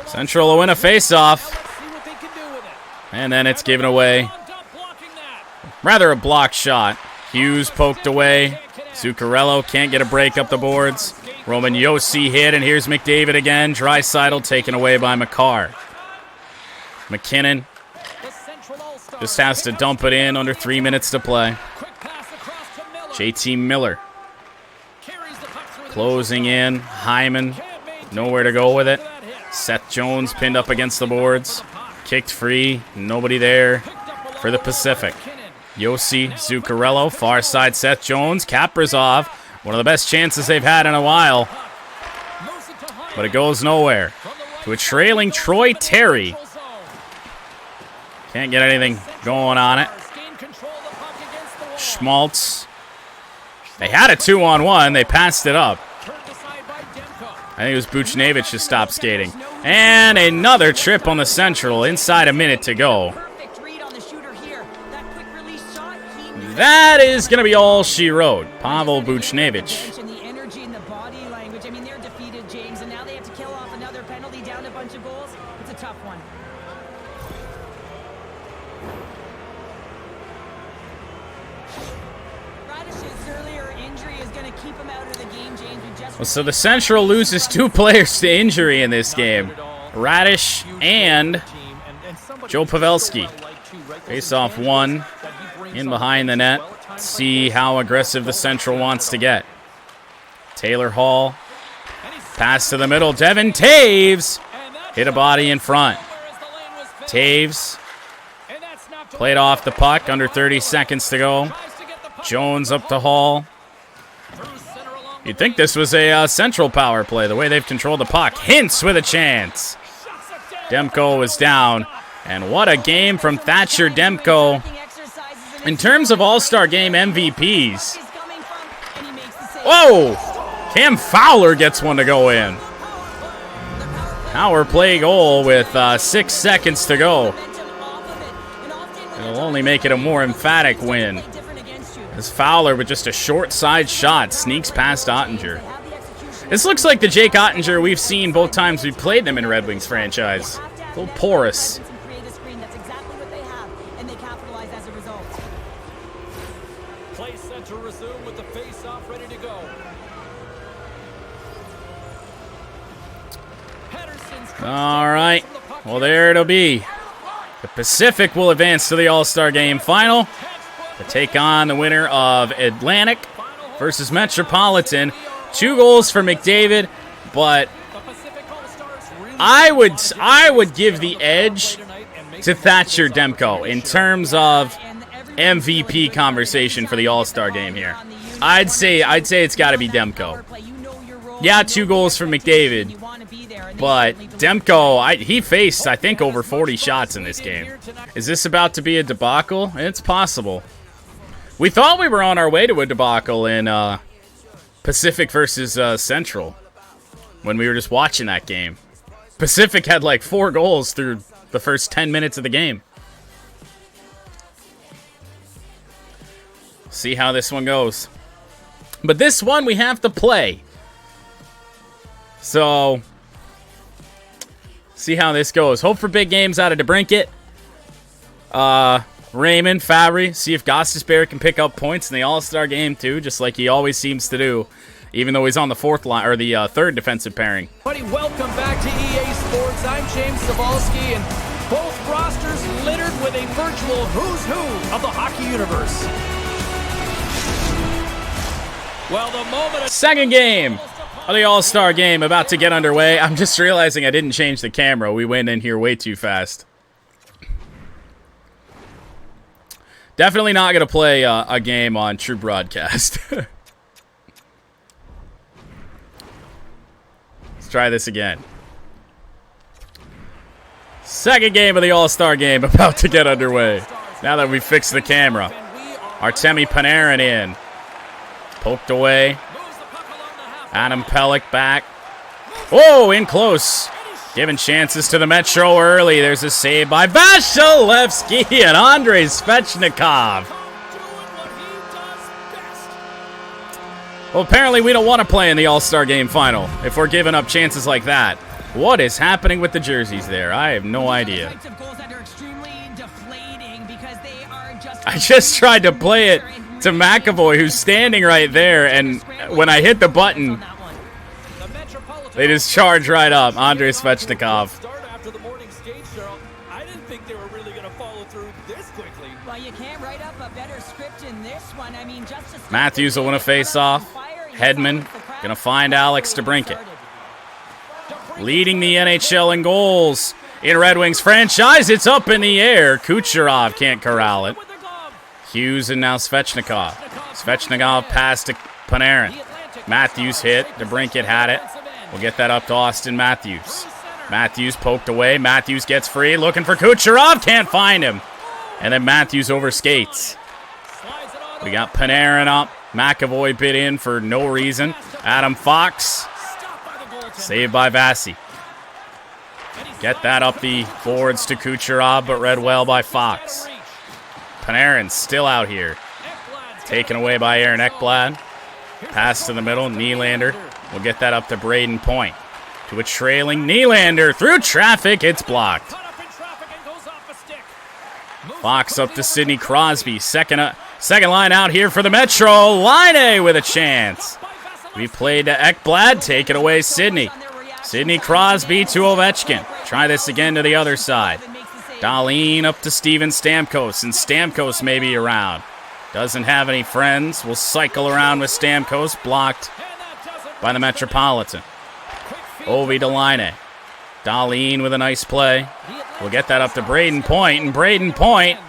Central will win a face-off. Let's see what they can do with it. And then it's given away. Blocking that. Rather a blocked shot. Hughes poked away. Zuccarello can't get a break up the boards. Roman Josi hit, and here's McDavid again. Draisaitl taken away by McCarr. McKinnon The Central All-Stars just has to dump it in under 3 minutes to play. quick pass across to Miller. JT Miller Carries the puck through the closing in. Hyman nowhere to go with it. Seth Jones pinned up against the boards. Kicked free. Nobody there for the Pacific. Josi, Zuccarello, far side Seth Jones. Kaprizov, one of the best chances they've had in a while. But it goes nowhere. To a trailing Troy Terry. Can't get anything going on it. Schmaltz. They had a 2-on-1. They passed it up. I think it was Buchnevich to stop skating. And another trip on the Central inside a minute to go. Perfect read on the shooter here. That quick release shot, he That is going to be all she wrote. Pavel Buchnevich. And the energy and the body language. I mean, they're defeated, James, and now they have to kill off another penalty, down a bunch of goals. It's a tough one. Radish's earlier injury is going to keep him out of the game, James. We just So the Central loses 2 players to injury in this game. Radish and Joe Pavelski. Face off 1 in behind the net. See how aggressive the Central wants to get. Taylor Hall. Pass to the middle. Devin Taves hit a body in front. Taves played off the puck. Under 30 seconds to go. Jones up to Hall. You'd think this was a Central power play, the way they've controlled the puck. Hintz with a chance. Demko is down. And what a game from Thatcher Demko. In terms of All-Star Game MVPs. Whoa! Cam Fowler gets one to go in. Power play goal with 6 seconds to go. It'll only make it a more emphatic win. As Fowler, with just a short side shot, sneaks past Ottinger. This looks like the Jake Ottinger we've seen both times we've played them in Red Wings franchise. A little porous. Play set to resume with the face-off ready to go. All right. Well, there it'll be. The Pacific will advance to the All-Star Game final to take on the winner of Atlantic versus Metropolitan. 2 goals for McDavid, but I would give the edge to Thatcher Demko in terms of MVP conversation for the All-Star Game here. I'd say it's got to be Demko. Yeah, 2 goals for McDavid, but Demko, he faced, I think, over 40 shots in this game. Is this about to be a debacle? It's possible. We thought we were on our way to a debacle in Pacific versus Central when we were just watching that game. Pacific had like 4 goals through the first 10 minutes of the game. See how this one goes. But this one we have to play. So, see how this goes. Hope for big games out of DeBrincat. Raymond, Fabry, see if Gostisbehere can pick up points in the All-Star game too, just like he always seems to do, even though he's on the fourth line or the third defensive pairing. Buddy, welcome back to EA Sports. I'm James Cybulski, and both rosters littered with a virtual who's who of the hockey universe. Well, the moment. Second game of the All-Star game about to get underway. I'm just realizing I didn't change the camera. We went in here way too fast. Definitely not going to play a game on True Broadcast. Let's try this again. Second game of the All-Star game about to get underway. Now that we fixed the camera. Artemi Panarin in. Poked away. Adam Pelech back. Oh, in close. Giving chances to the Metro early. There's a save by Vasilevsky and Andrei Svechnikov. Well, apparently we don't want to play in the All-Star Game final if we're giving up chances like that. What is happening with the jerseys there? I have no idea. I just tried to play it to McAvoy, who's standing right there, and when I hit the button, they just charge right up. Andrei Svechnikov. After the morning skate show, I didn't think they were really going to follow through this quickly. Well, you can't write up a better script in this one. I mean, just Matthews will win a face-off. Hedman gonna find Alex DeBrincat. Leading the NHL in goals in Red Wings franchise. It's up in the air. Kucherov can't corral it. Hughes and now Svechnikov. Svechnikov pass to Panarin. Matthews hit. DeBrincat had it. We'll get that up to Austin Matthews. Matthews poked away. Matthews gets free. Looking for Kucherov. Can't find him. And then Matthews overskates. We got Panarin up. McAvoy bit in for no reason. Adam Fox. Saved by Vasi. Get that up the boards to Kucherov, but read well by Fox. Panarin still out here. Taken away by Aaron Ekblad. Pass to the middle. Nylander. We'll get that up to Braden Point. To a trailing Nylander. Through traffic. It's blocked. Fox up to Sidney Crosby. Second line out here for the Metro. Line with a chance. We played to Ekblad. Take it away, Sidney. Sidney Crosby to Ovechkin. Try this again to the other side. Dahlin up to Steven Stamkos. And Stamkos may be around. Doesn't have any friends. We'll cycle around with Stamkos. Blocked by the Metropolitan. Ovi to Laine. Dahlin with a nice play. We'll get that up to Braden Point. And Braden Point,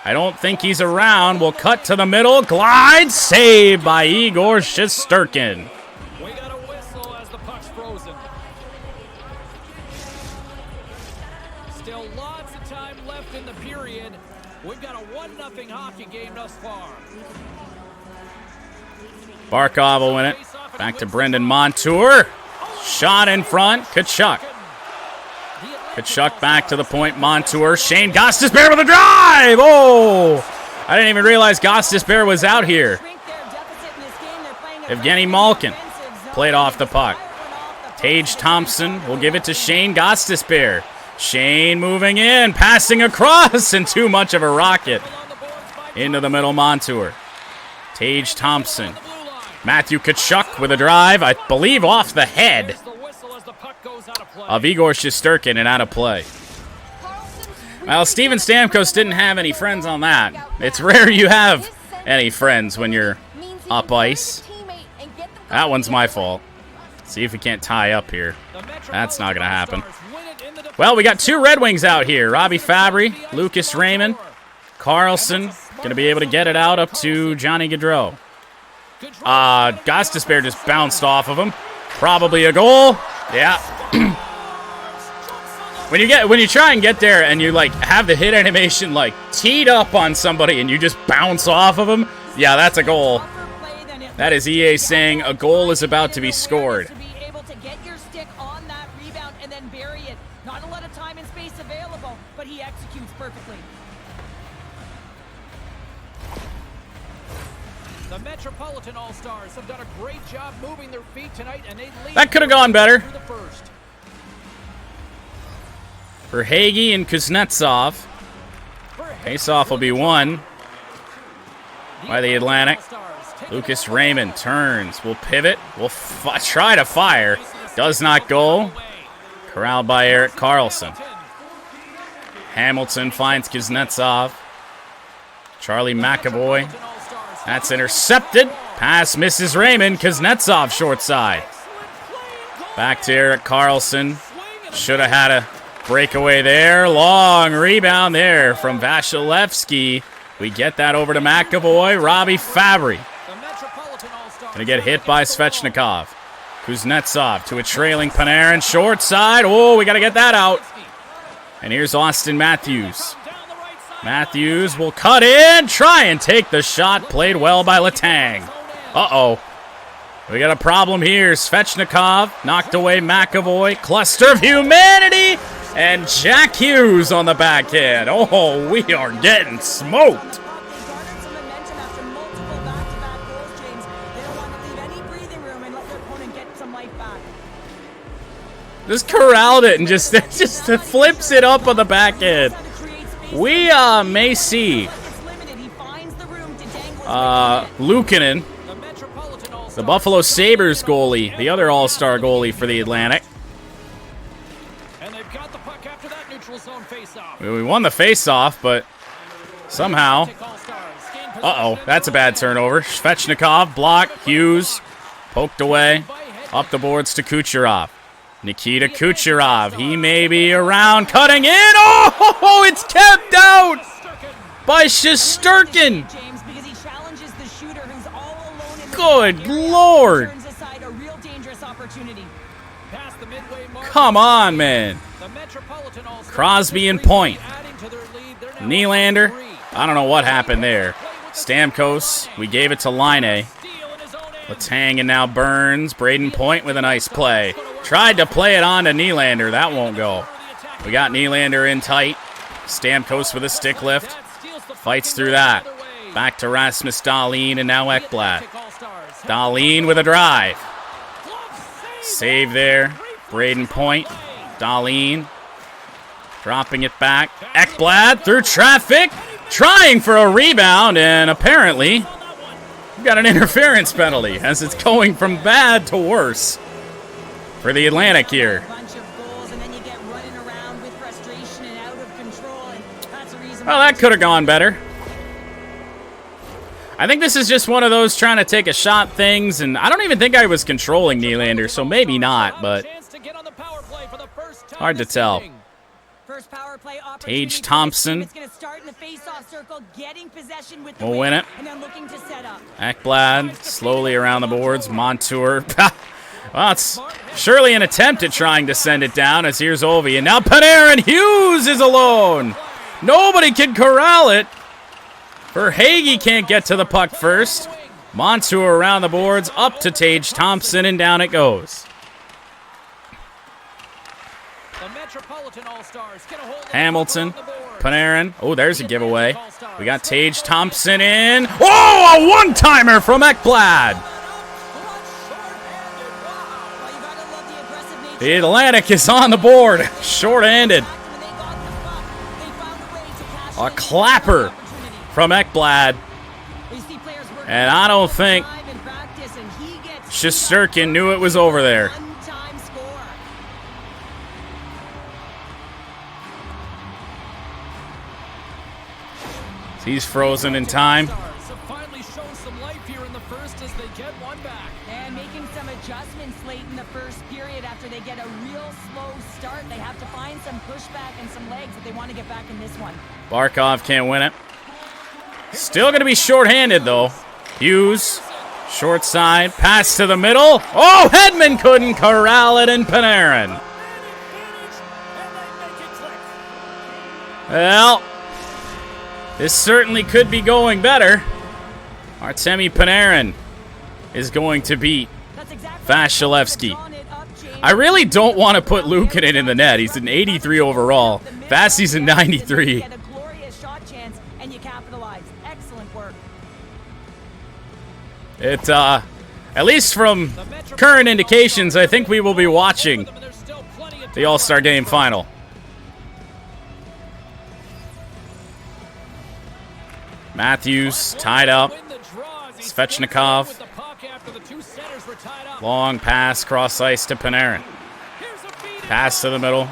I don't think he's around. We'll cut to the middle. Glide. Saved by Igor Shesterkin. We got a whistle as the puck's frozen. Still lots of time left in the period. We've got a 1-0 hockey game thus far. Barkov will win it. Back to Brendan Montour. Shot in front. Tkachuk. Tkachuk back to the point. Montour. Shane Gostisbehere with a drive. Oh! I didn't even realize Gostisbehere was out here. Evgeny Malkin played off the puck. Tage Thompson will give it to Shane Gostisbehere. Shane moving in. Passing across. And too much of a rocket. Into the middle, Montour. Tage Thompson. Matthew Tkachuk with a drive, I believe off the head of Igor Shesterkin and out of play. Well, Steven Stamkos didn't have any friends on that. It's rare you have any friends when you're up ice. That one's my fault. See if we can't tie up here. That's not going to happen. Well, we got two Red Wings out here. Robbie Fabry, Lucas Raymond, Carlson. Going to be able to get it out up to Johnny Gaudreau. Gostisbehere just bounced off of him. Probably a goal. Yeah. when you try and get there and you like have the hit animation like teed up on somebody and you just bounce off of him, yeah, that's a goal. That is EA saying a goal is about to be scored. Not a lot of time and space available, but he executes perfectly. The Metropolitan All-Stars have done a great job moving their feet tonight, and they lead. That could have gone better. For Hagee and Kuznetsov. Face-off will be won by the Atlantic. Lucas Raymond turns. Will pivot. Will try to fire. Does not go. Corralled by Erik Karlsson. Hamilton finds Kuznetsov. Charlie McAvoy. That's intercepted. Pass misses Raymond. Kuznetsov short side. Back to Erik Karlsson. Should have had a breakaway there. Long rebound there from Vasilevsky. We get that over to McAvoy. Robbie Fabry. Gonna get hit by Svechnikov. Kuznetsov to a trailing Panarin. Short side. Oh, we gotta get that out. And here's Austin Matthews. Matthews will cut in. Try and take the shot. Played well by Letang. Uh-oh. We got a problem here. Svechnikov knocked away McAvoy. Cluster of humanity. And Jack Hughes on the backhand. Oh, we are getting smoked. Just corralled it and just flips it up on the backhand. We may see Luukkonen, the Buffalo Sabres goalie, the other all-star goalie for the Atlantic. We won the face-off, but somehow... Uh-oh, that's a bad turnover. Svechnikov, block, Hughes, poked away, up the boards to Kucherov. Nikita Kucherov, he may be around, cutting in. Oh, it's kept out by Shesterkin. Good Lord. Come on, man. Crosby in point. Nylander, I don't know what happened there. Stamkos, we gave it to Laine. Letang and now Burns. Braden Point with a nice play. Tried to play it on to Nylander. That won't go. We got Nylander in tight. Stamkos with a stick lift. Fights through that. Back to Rasmus Dahlin and now Ekblad. Dahlin with a drive. Save there. Braden Point. Dahlin. Dropping it back. Ekblad through traffic. Trying for a rebound, and apparently we've got an interference penalty as it's going from bad to worse for the Atlantic here. Well, that could have gone better. I think this is just one of those trying to take a shot things, and I don't even think I was controlling Nylander, so maybe not, but hard to tell. Tage Thompson will win it. Ekblad slowly around the boards. Montour. Well, it's surely an attempt at trying to send it down as here's Ovi. And now Panarin. Hughes is alone. Nobody can corral it. Verhaeghe can't get to the puck first. Montour around the boards. Up to Tage Thompson and down it goes. Hamilton, Panarin. Oh, there's a giveaway. We got Tage Thompson in. Oh, a one-timer from Ekblad. The Atlantic is on the board. Short-handed. A clapper from Ekblad. And I don't think Shesterkin knew it was over there. He's frozen in time. Finally shown some life here in the first as they get one back. And making some adjustments late in the first period after they get a real slow start. They have to find some pushback and some legs if they want to get back in this one. Barkov can't win it. Still going to be short-handed, though. Hughes, short side, pass to the middle. Oh, Hedman couldn't corral it in Panarin. Well, this certainly could be going better. Artemi Panarin is going to beat Vasilevsky. I really don't want to put Luukkonen in the net. He's an 83 overall. Vasi's a 93. It, at least from current indications, I think we will be watching the All-Star Game final. Matthews tied up. Svechnikov. Long pass, cross ice to Panarin. Pass to the middle.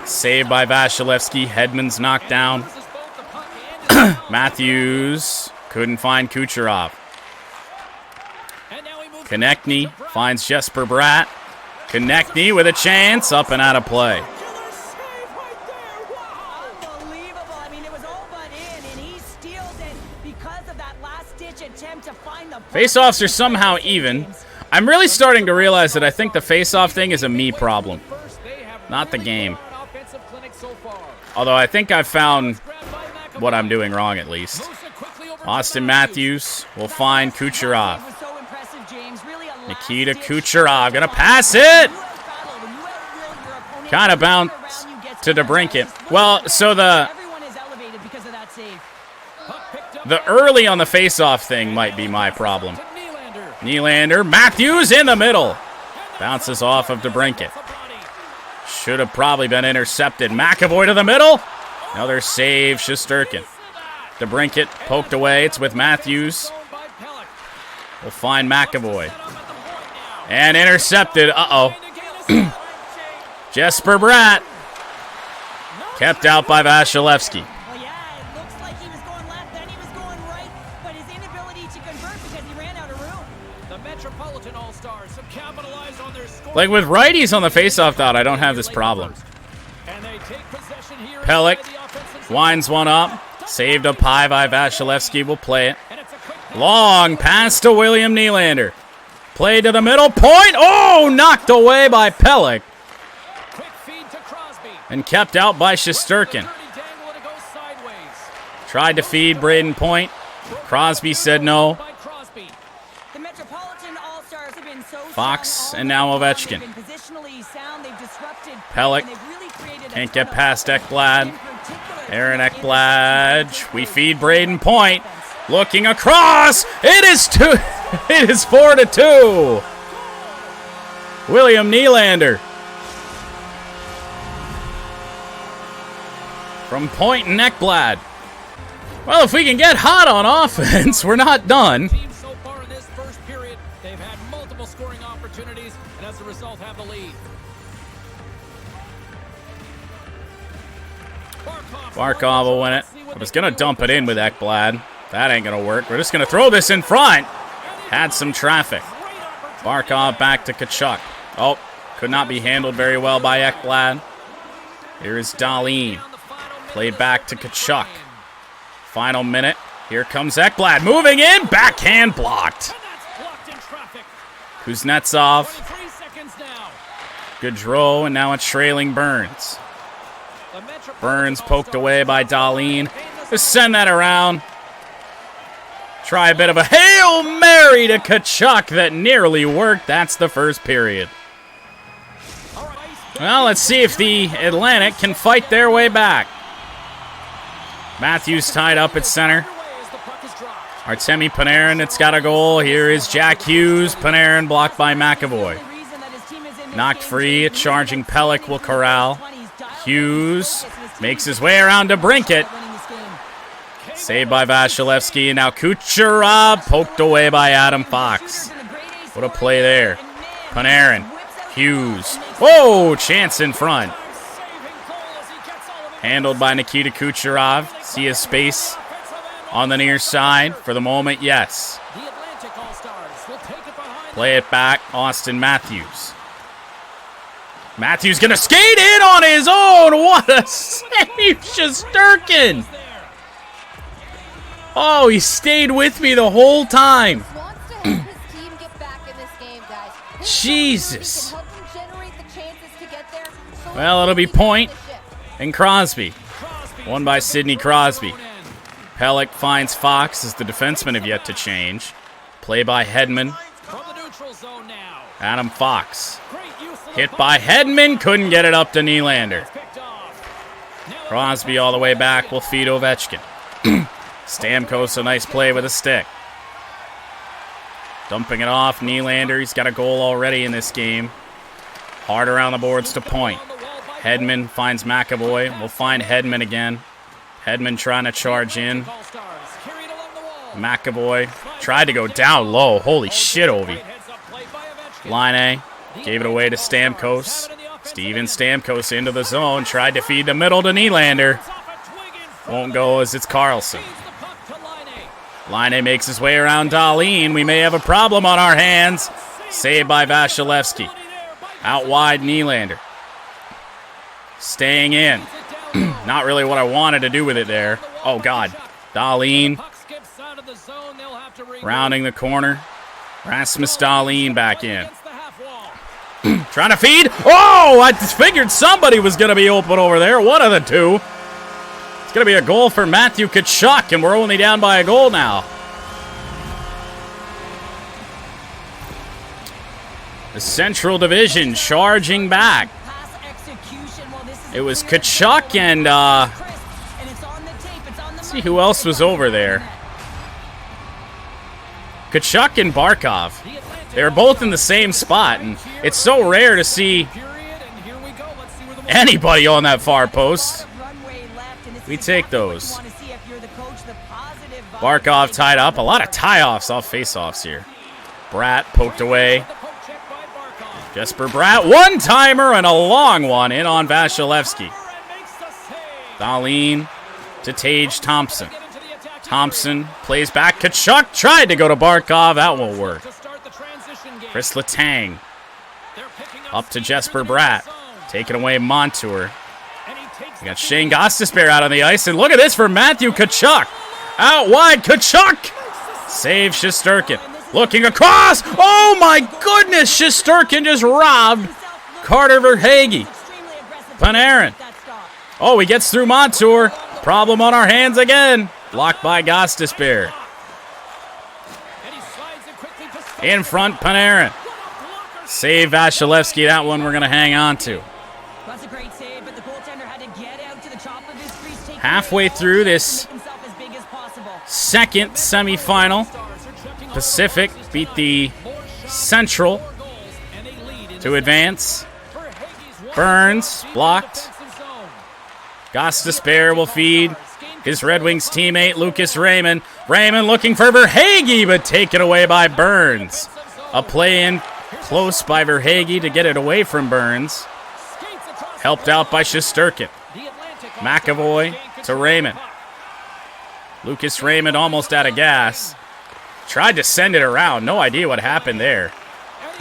Saved by Vasilevsky. Hedman's knocked down. Matthews couldn't find Kucherov. Konechny finds Jesper Bratt. Konechny with a chance, up and out of play. Unbelievable. I mean, it was all but in, and he steals it because of that last-ditch attempt to find the Face-offs are somehow even. I'm really starting to realize that I think the face-off thing is a me problem, not the game. Although I think I've found what I'm doing wrong at least. Austin Matthews will find Kucherov. Nikita Kucherov gonna pass it! Kind of bounced to DeBrincat. Well, so the early on the face-off thing might be my problem. Nylander, Matthews in the middle. Bounces off of DeBrincat. Should have probably been intercepted. McAvoy to the middle. Another save, Shesterkin. DeBrincat poked away. It's with Matthews. We'll find McAvoy. And intercepted. Uh-oh. Jesper Bratt. Kept out by Vasilevsky. Well, yeah, it looks like he was going left, then he was going right, but his inability to convert because he ran out of room. The Metropolitan All-Stars have capitalized on their score. Like with righties on the faceoff dot, I don't have this problem. And they take possession here. Pellick winds one up. Saved up high by Vasilevsky. Will play it. Long pass to William Nylander. Played to the middle point. Oh, knocked away by Pellick. Quick feed to Crosby. And kept out by Shesterkin. Tried to feed Braden Point. Crosby said no. The Metropolitan All-Stars have been so Fox strong and now all year. Ovechkin. They've been positionally sound, they've disrupted, Pellick and they've really created a can't ton get of past offense. Ekblad. In particular, Aaron in the Ekblad. We feed Braden Point. Looking across. It is 2. It is 4-2. William Nylander. From Point and Ekblad. Well, if we can get hot on offense, we're not done. Team so far in this first period, they've had multiple scoring opportunities, and as a result, have the lead. Barkov will win it. I was going to dump it in with Ekblad. That ain't going to work. We're just going to throw this in front. Had some traffic. Barkov back to Tkachuk. Oh, could not be handled very well by Ekblad. Here is Dahlin. Played back to Tkachuk. Final minute. Here comes Ekblad. Moving in. Backhand blocked. Kuznetsov. Gaudreau, and now it's trailing Burns. Burns poked away by Dahlin. Just send that around. Try a bit of a Hail Mary to Tkachuk that nearly worked. That's the first period. Well, let's see if the Atlantic can fight their way back. Matthews tied up at center. Artemi Panarin, it's got a goal. Here is Jack Hughes. Panarin blocked by McAvoy. Knocked free. Charging Pellick will corral. Hughes makes his way around to DeBrincat. Saved by Vasilevsky. And now Kucherov poked away by Adam Fox. What a play there. Panarin. Hughes. Whoa, chance in front. Handled by Nikita Kucherov. See his space on the near side. For the moment, yes. Play it back. Austin Matthews. Matthews going to skate in on his own. What a save, Shesterkin. Oh, he stayed with me the whole time. Jesus. Well, it'll be Point and Crosby. Won by Sidney Crosby. Pellick finds Fox as the defensemen have yet to change. Play by Hedman. Adam Fox. Hit by Hedman. Couldn't get it up to Nylander. Crosby all the way back will feed Ovechkin. Stamkos, a nice play with a stick. Dumping it off. Nylander, he's got a goal already in this game. Hard around the boards to Point. Hedman finds McAvoy. We'll find Hedman again. Hedman trying to charge in. McAvoy tried to go down low. Holy shit, Ovi. Line gave it away to Stamkos. Steven Stamkos into the zone. Tried to feed the middle to Nylander. Won't go as it's Carlson. Line makes his way around Dahlin. We may have a problem on our hands. Saved by Vasilevsky. Out wide, Nylander. Staying in. Not really what I wanted to do with it there. Oh, God. Dahlin. Rounding the corner. Rasmus Dahlin back in. Trying to feed. Oh, I figured somebody was going to be open over there. One of the two. It's going to be a goal for Matthew Tkachuk, and we're only down by a goal now. The Central Division charging back. It was Tkachuk and, let's see who else was over there. Tkachuk and Barkov. They were both in the same spot, and it's so rare to see anybody on that far post. We take those. Barkov tied up. A lot of tie-offs off face-offs here. Bratt poked away. Jesper Bratt, one-timer and a long one in on Vasilevsky. Dahlin to Tage Thompson. Thompson plays back. Tkachuk tried to go to Barkov. That won't work. Chris Letang up to Jesper Bratt. Taking away Montour. We got Shane Gostisbehere out on the ice. And look at this for Matthew Tkachuk. Out wide, Tkachuk. Save Shesterkin. Looking across. Oh my goodness. Shesterkin just robbed Carter Verhaeghe. Panarin. Oh, he gets through Montour. Problem on our hands again. Blocked by Gostisbehere. In front, Panarin. Save Vasilevsky. That one we're going to hang on to. That's a great save, but the goaltender had to get out to the top of his crease. Halfway through this second semifinal, Pacific beat the Central to advance. Burns blocked. Gostisbehere will feed his Red Wings teammate Lucas Raymond. Raymond looking for Verhaeghe, but taken away by Burns. A play in close by Verhaeghe to get it away from Burns. Helped out by Shesterkin. McAvoy to Raymond. Lucas Raymond almost out of gas. Tried to send it around. No idea what happened there.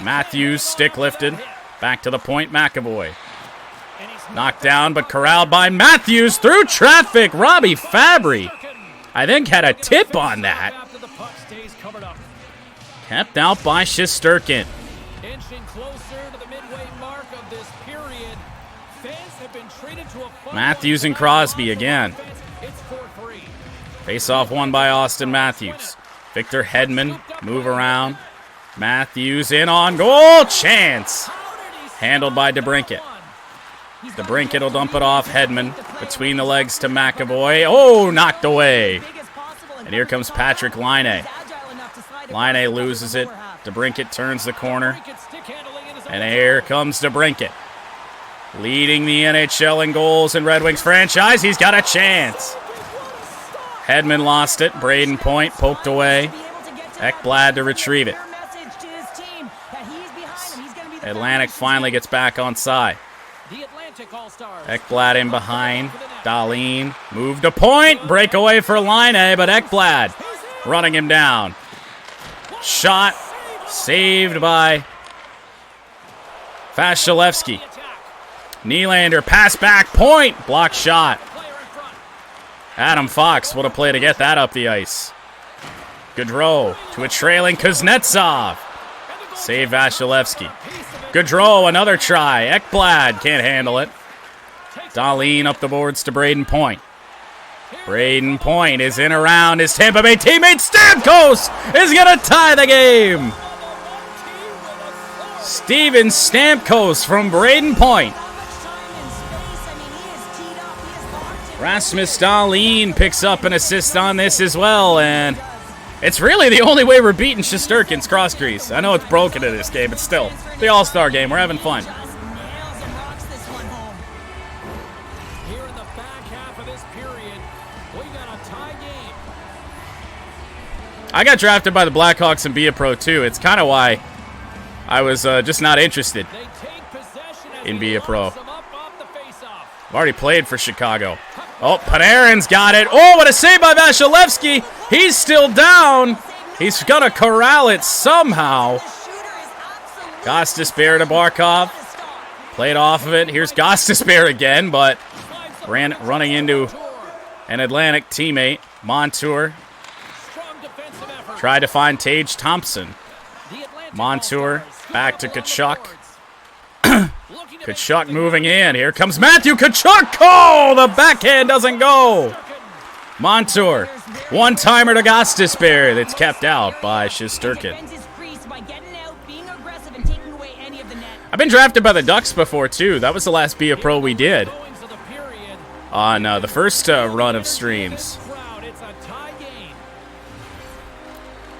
Matthews stick lifted. Back to the point, McAvoy. Knocked down, but corralled by Matthews through traffic. Robbie Fabry, I think, had a tip on that. Kept out by Shesterkin. Matthews and Crosby again. Face-off won by Austin Matthews. Victor Hedman, move around. Matthews in on goal. Chance. Handled by DeBrincat. DeBrincat will dump it off Hedman. Between the legs to McAvoy. Oh, knocked away. And here comes Patrick Laine. Laine loses it. DeBrincat turns the corner. And here comes DeBrincat. Leading the NHL in goals in Red Wings franchise. He's got a chance. Hedman lost it. Braden Point poked away. Ekblad to retrieve it. Atlantic finally gets back on side. Ekblad in behind. Dahlin moved to Point. Breakaway for Laine, but Ekblad running him down. Shot saved by Vasilevsky. Nylander pass back. Point. Block shot. Adam Fox, what a play to get that up the ice. Gaudreau to a trailing Kuznetsov. Save Vasilevsky. Gaudreau, another try. Ekblad can't handle it. Dahlin up the boards to Braden Point. Braden Point is in around his Tampa Bay teammate. Stamkos is going to tie the game. Steven Stamkos from Braden Point. Rasmus Dahlin picks up an assist on this as well, and it's really the only way we're beating Shesterkin's cross crease. I know it's broken in this game, but still, the All-Star game, we're having fun. Here in the back half of this period, we got a tie game. I got drafted by the Blackhawks and be a pro too. It's kind of why I was just not interested in be a pro. I've already played for Chicago. Oh, Panarin's got it. Oh, what a save by Vasilevsky. He's still down. He's going to corral it somehow. Gostisbehere to Barkov. Played off of it. Here's Gostisbehere again, but running into an Atlantic teammate. Montour tried to find Tage Thompson. Montour back to Tkachuk. Tkachuk moving in. Here comes Matthew Tkachuk. Oh, the backhand doesn't go. Montour. One-timer to Gostisbehere that's kept out by Shesterkin. I've been drafted by the Ducks before, too. That was the last Be a Pro we did on the first run of streams.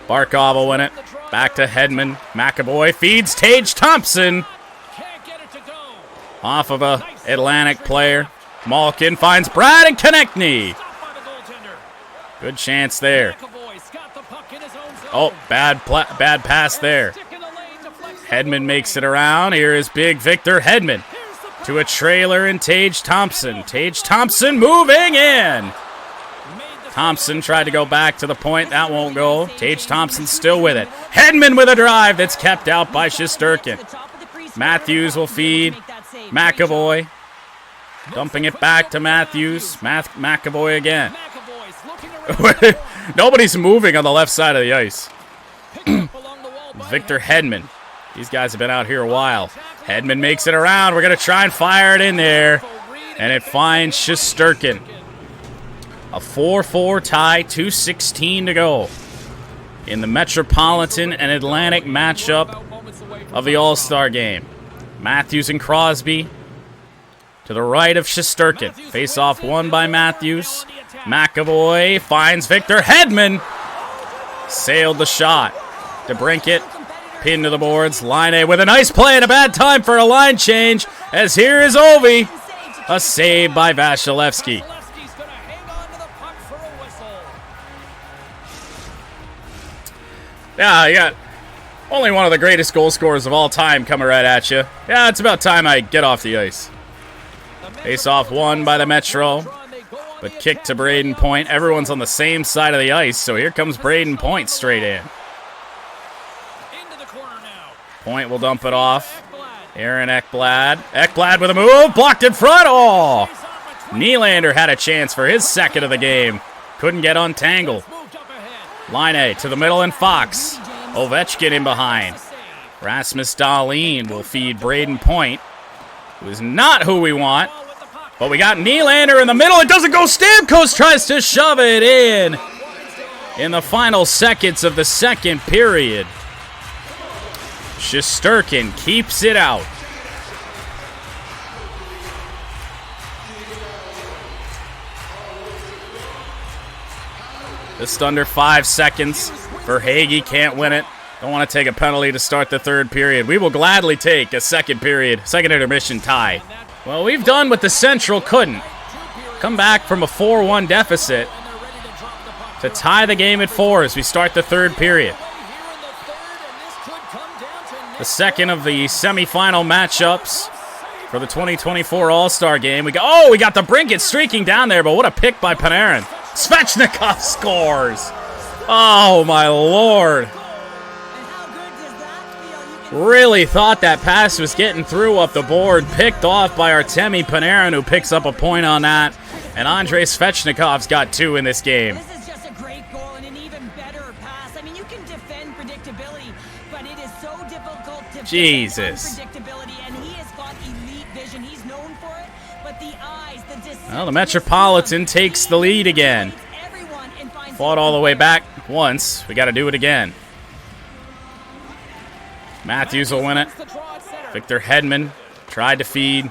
Barkov will win it. Back to Hedman. McAvoy feeds Tage Thompson. Off of a Atlantic player. Malkin finds Brad and Konechny. Good chance there. Oh, bad pass there. Hedman makes it around. Here is big Victor Hedman to a trailer and Tage Thompson. Tage Thompson moving in. Thompson tried to go back to the point. That won't go. Tage Thompson still with it. Hedman with a drive that's kept out by Shesterkin. Matthews will feed McAvoy. Dumping it back to Matthews. McAvoy again. Nobody's moving on the left side of the ice. Victor Hedman. These guys have been out here a while. Hedman makes it around. We're going to try and fire it in there. And it finds Shesterkin. A 4-4 tie, 2:16 to go in the Metropolitan and Atlantic matchup of the All-Star game. Matthews and Crosby to the right of Shesterkin. Face-off won by Matthews. McAvoy finds Victor Hedman. Sailed the shot. DeBrincat pinned to the boards. Line with a nice play and a bad time for a line change. As here is Ovi. A save by Vasilevsky. Yeah, you got only one of the greatest goal scorers of all time coming right at you. Yeah, it's about time I get off the ice. Face-off won by the Metro, but kicked to Braden Point. Everyone's on the same side of the ice, so here comes Braden Point straight in. Point will dump it off. Aaron Ekblad. Ekblad with a move, blocked in front. Oh! Nylander had a chance for his second of the game. Couldn't get untangled. Line to the middle and Fox. Ovechkin in behind. Rasmus Dahlin will feed Braden Point, who is not who we want. But we got Nylander in the middle. It doesn't go. Stamkos tries to shove it in the final seconds of the second period. Shesterkin keeps it out. Just under 5 seconds. Verhaeghe can't win it. Don't want to take a penalty to start the third period. We will gladly take a second intermission tie. Well, we've done what the Central couldn't. Come back from a 4-1 deficit to tie the game at 4 as we start the third period. The second of the semifinal matchups for the 2024 All-Star game. We got the DeBrincat streaking down there, but what a pick by Panarin. Svechnikov scores. Oh, my Lord. Really thought that pass was getting through up the board. Picked off by Artemi Panarin, who picks up a point on that. And Andrei Svechnikov's got 2 in this game. This is just a great goal and an even better pass. I mean, you can defend predictability, but it is so difficult to defend unpredictability. And he has got elite vision. He's known for it, but the eyes, the decision. Well, the Metropolitan takes the lead again. Fought all the way back once. We got to do it again. Matthews will win it. Victor Hedman tried to feed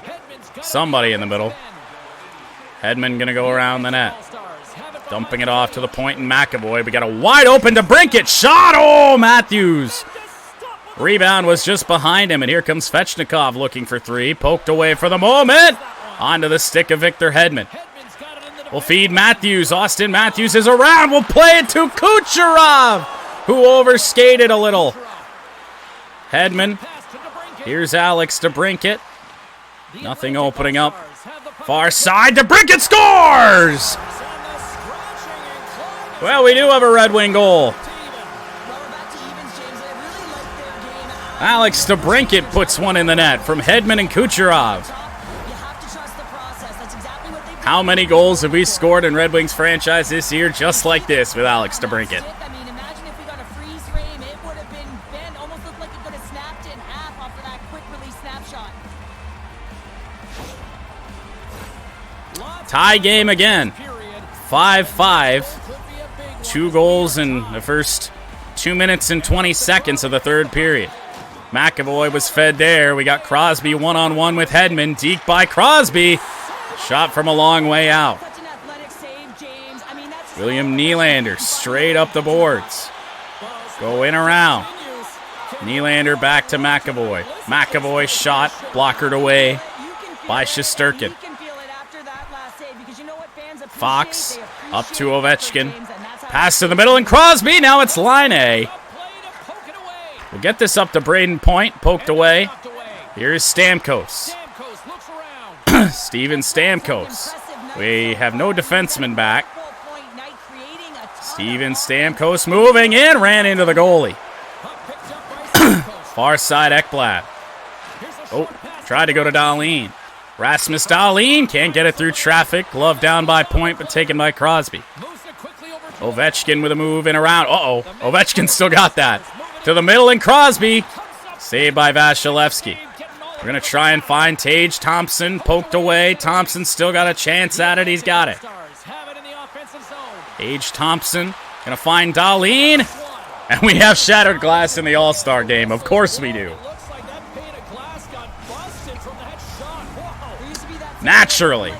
somebody in the middle. Hedman going to go around the net. Dumping it off to the point in McAvoy. We got a wide open DeBrincat shot. Oh, Matthews. Rebound was just behind him, and here comes Svechnikov looking for 3. Poked away for the moment. Onto the stick of Victor Hedman. We'll feed Matthews. Austin Matthews is around. We'll play it to Kucherov, who overskated a little. Hedman. Here's Alex DeBrincat. Nothing opening up. Far side. DeBrincat scores! Well, we do have a Red Wing goal. Alex DeBrincat puts one in the net from Hedman and Kucherov. How many goals have we scored in Red Wings franchise this year just like this with Alex DeBrincat? I mean, imagine if we got a freeze frame, it would have been bent, almost looked like it could have snapped in half off of that quick release snapshot. Tie game again. 5-5. 2 goals in the first 2 minutes and 20 seconds of the third period. McAvoy was fed there. We got Crosby one-on-one with Hedman. Deke by Crosby. Shot from a long way out. William Nylander straight up the boards. Go in around. Nylander back to McAvoy. McAvoy shot blockered away by Shesterkin. Fox up to Ovechkin. Pass to the middle and Crosby. Now it's line A. We'll get this up to Braden Point. Poked away. Here's Stamkos. Steven Stamkos. We have no defenseman back. Steven Stamkos moving in. Ran into the goalie. Far side Ekblad. Oh, tried to go to Dahlin. Rasmus Dahlin can't get it through traffic. Glove down by Point, but taken by Crosby. Ovechkin with a move in around. Uh-oh. Ovechkin still got that. To the middle and Crosby. Saved by Vasilevsky. We're going to try and find Tage Thompson. Poked away. Thompson still got a chance at it. He's got it. Tage Thompson. Going to find Dahlin. And we have shattered glass in the All-Star game. Of course we do. Naturally.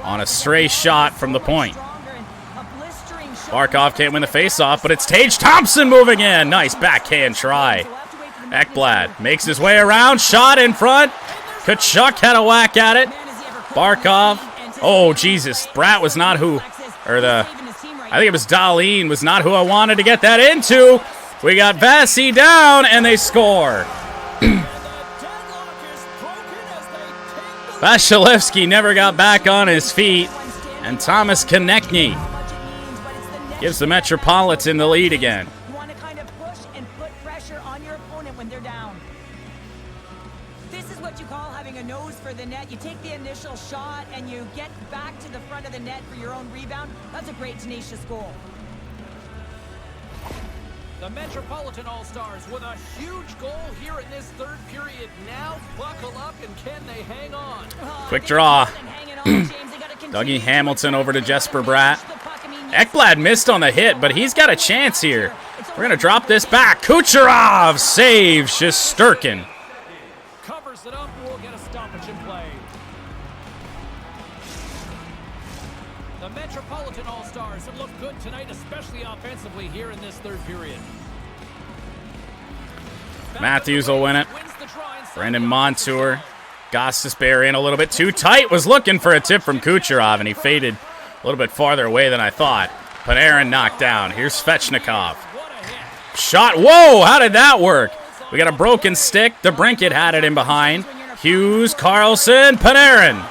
On a stray shot from the point. Barkov can't win the faceoff, but it's Tage Thompson moving in. Nice backhand try. Ekblad makes his way around. Shot in front. Kachuk had a whack at it. Barkov. Oh, Jesus. Bratt was not who, I think it was Dahlin, was not who I wanted to get that into. We got Vasi down, and they score. Vasilevsky never got back on his feet, and Thomas Konechny gives the Metropolitan the lead again. You want to kind of push and put pressure on your opponent when they're down. This is what you call having a nose for the net. You take the initial shot and you get back to the front of the net for your own rebound. That's a great, tenacious goal. The Metropolitan All-Stars with a huge goal here in this third period. Now buckle up, and can they hang on? Quick draw. Dougie Hamilton over to Jesper Bratt. Ekblad missed on the hit, but he's got a chance here. We're going to drop this back. Kucherov saves Shesterkin. Covers it up, we'll get a stoppage in play. The Metropolitan All-Stars have looked good tonight, especially offensively here in this third period. Matthews will win it. Brendan Montour. Gostisbehere in a little bit too tight. Was looking for a tip from Kucherov, and he faded a little bit farther away than I thought. Panarin knocked down. Here's Svechnikov. Shot. Whoa, how did that work? We got a broken stick. DeBrincat had it in behind. Hughes, Carlson, Panarin.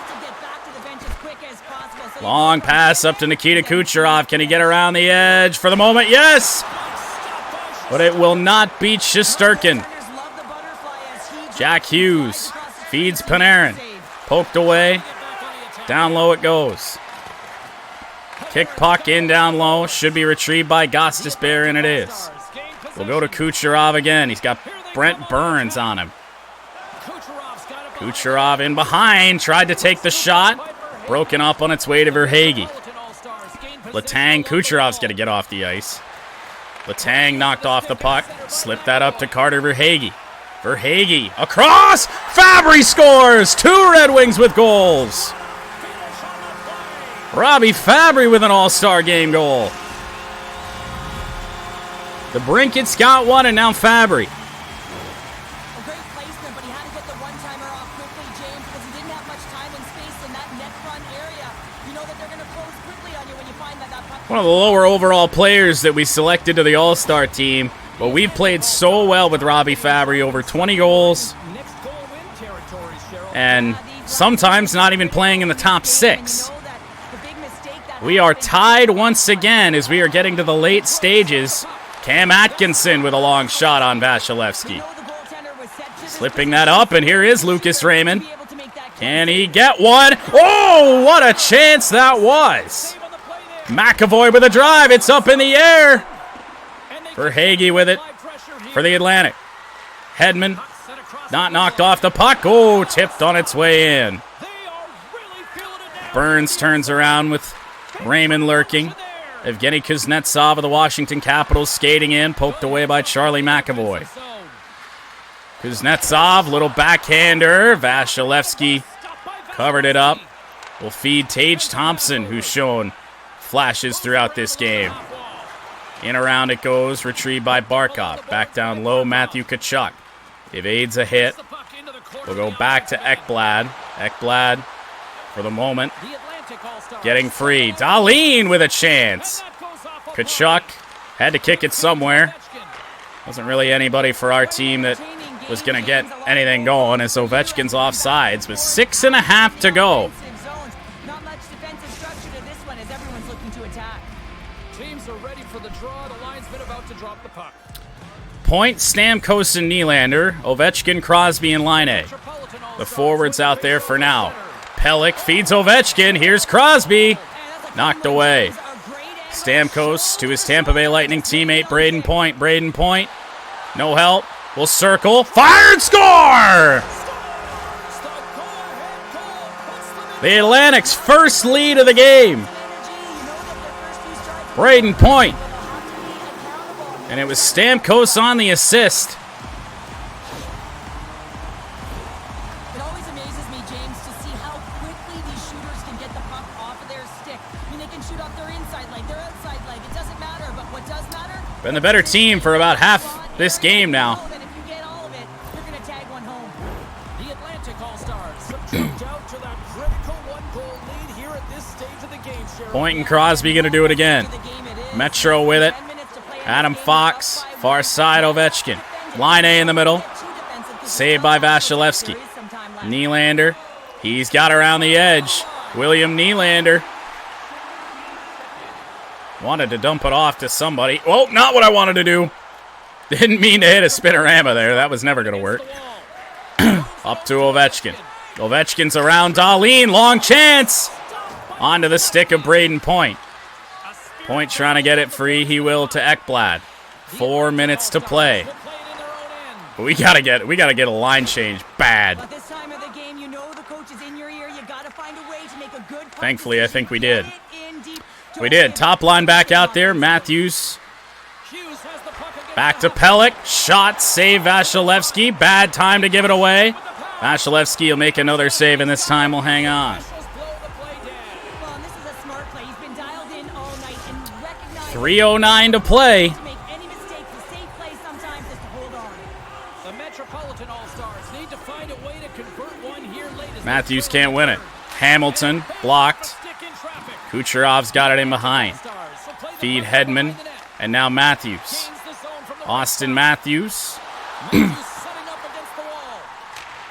Long pass up to Nikita Kucherov. Can he get around the edge for the moment? Yes! But it will not beat Shesterkin. Jack Hughes feeds Panarin. Poked away. Down low it goes. Kick puck in down low. Should be retrieved by Gostisbehere, and it is. We'll go to Kucherov again. He's got Brent Burns on him. Kucherov in behind. Tried to take the shot. Broken up on its way to Verhaeghe. Letang. Kucherov's got to get off the ice. Letang knocked off the puck. Slipped that up to Carter Verhaeghe. Verhaeghe across. Fabry scores. 2 Red Wings with goals. Robbie Fabry with an All-Star game goal. The Brinkets got one, and now Fabry. A great placement, but he had to get the one-timer off quickly, James, because he didn't have much time and space, and that one of the lower overall players that we selected to the All-Star team, but we've played so well with Robbie Fabry, over 20 goals, and sometimes not even playing in the top 6. We are tied once again as we are getting to the late stages. Cam Atkinson with a long shot on Vasilevsky. Slipping that up, and here is Lucas Raymond. Can he get one? Oh, what a chance that was. McAvoy with a drive. It's up in the air. Verhaeghe with it for the Atlantic. Hedman not knocked off the puck. Oh, tipped on its way in. Burns turns around with Raymond lurking. Evgeny Kuznetsov of the Washington Capitals skating in, poked away by Charlie McAvoy. Kuznetsov, little backhander. Vasilevsky covered it up. Will feed Tage Thompson, who's shown flashes throughout this game. In around it goes, retrieved by Barkov. Back down low, Matthew Tkachuk evades a hit. We'll go back to Ekblad. Ekblad, for the moment, getting free. Dahlin with a chance. Tkachuk had to kick it somewhere. Wasn't really anybody for our team that was going to get anything going as Ovechkin's offsides with 6.5 to go. Not much defensive structure to this one as everyone's looking to attack. Teams are ready for the draw. The linesman about to drop the puck. Point, Stamkos and Nylander. Ovechkin, Crosby, and Laine. The forwards out there for now. Pelech feeds Ovechkin. Here's Crosby. Knocked away. Stamkos to his Tampa Bay Lightning teammate, Braden Point. Braden Point, no help. Will circle. Fire and score! The Atlantic's first lead of the game. Braden Point. And it was Stamkos on the assist. It always amazes me, James, to see how quickly these shooters can get the puck off of their stick. I mean, they can shoot off their inside leg, their outside leg. It doesn't matter, but what does matter? Been the better team for about half this game now. That if you get all of it, you're going to tag one home. The Atlantic All-Stars have jumped out to that critical one-goal lead here at this stage of the game. Point and Crosby going to do it again. Metro with it. Adam Fox, far side, Ovechkin. Line A in the middle. Saved by Vasilevsky. Nylander, he's got around the edge. William Nylander. Wanted to dump it off to somebody. Oh, not what I wanted to do. Didn't mean to hit a spinorama there. That was never going to work. Up to Ovechkin. Ovechkin's around Dahlin. Long chance. Onto the stick of Braden Point. Point trying to get it free. He will to Ekblad. 4 minutes to play. We gotta get a line change bad. But this time of the game, you know the coach is in your ear. You gotta find a way to make a good. Thankfully, I think we did. We did. Top line back out there. Matthews. Back to Pelech. Shot. Save Vasilevsky. Bad time to give it away. Vasilevsky will make another save, and this time will hang on. 3:09 to play. Matthews can't win it. Hamilton blocked. Kucherov's got it in behind. Feed Hedman, and now Matthews. Austin Matthews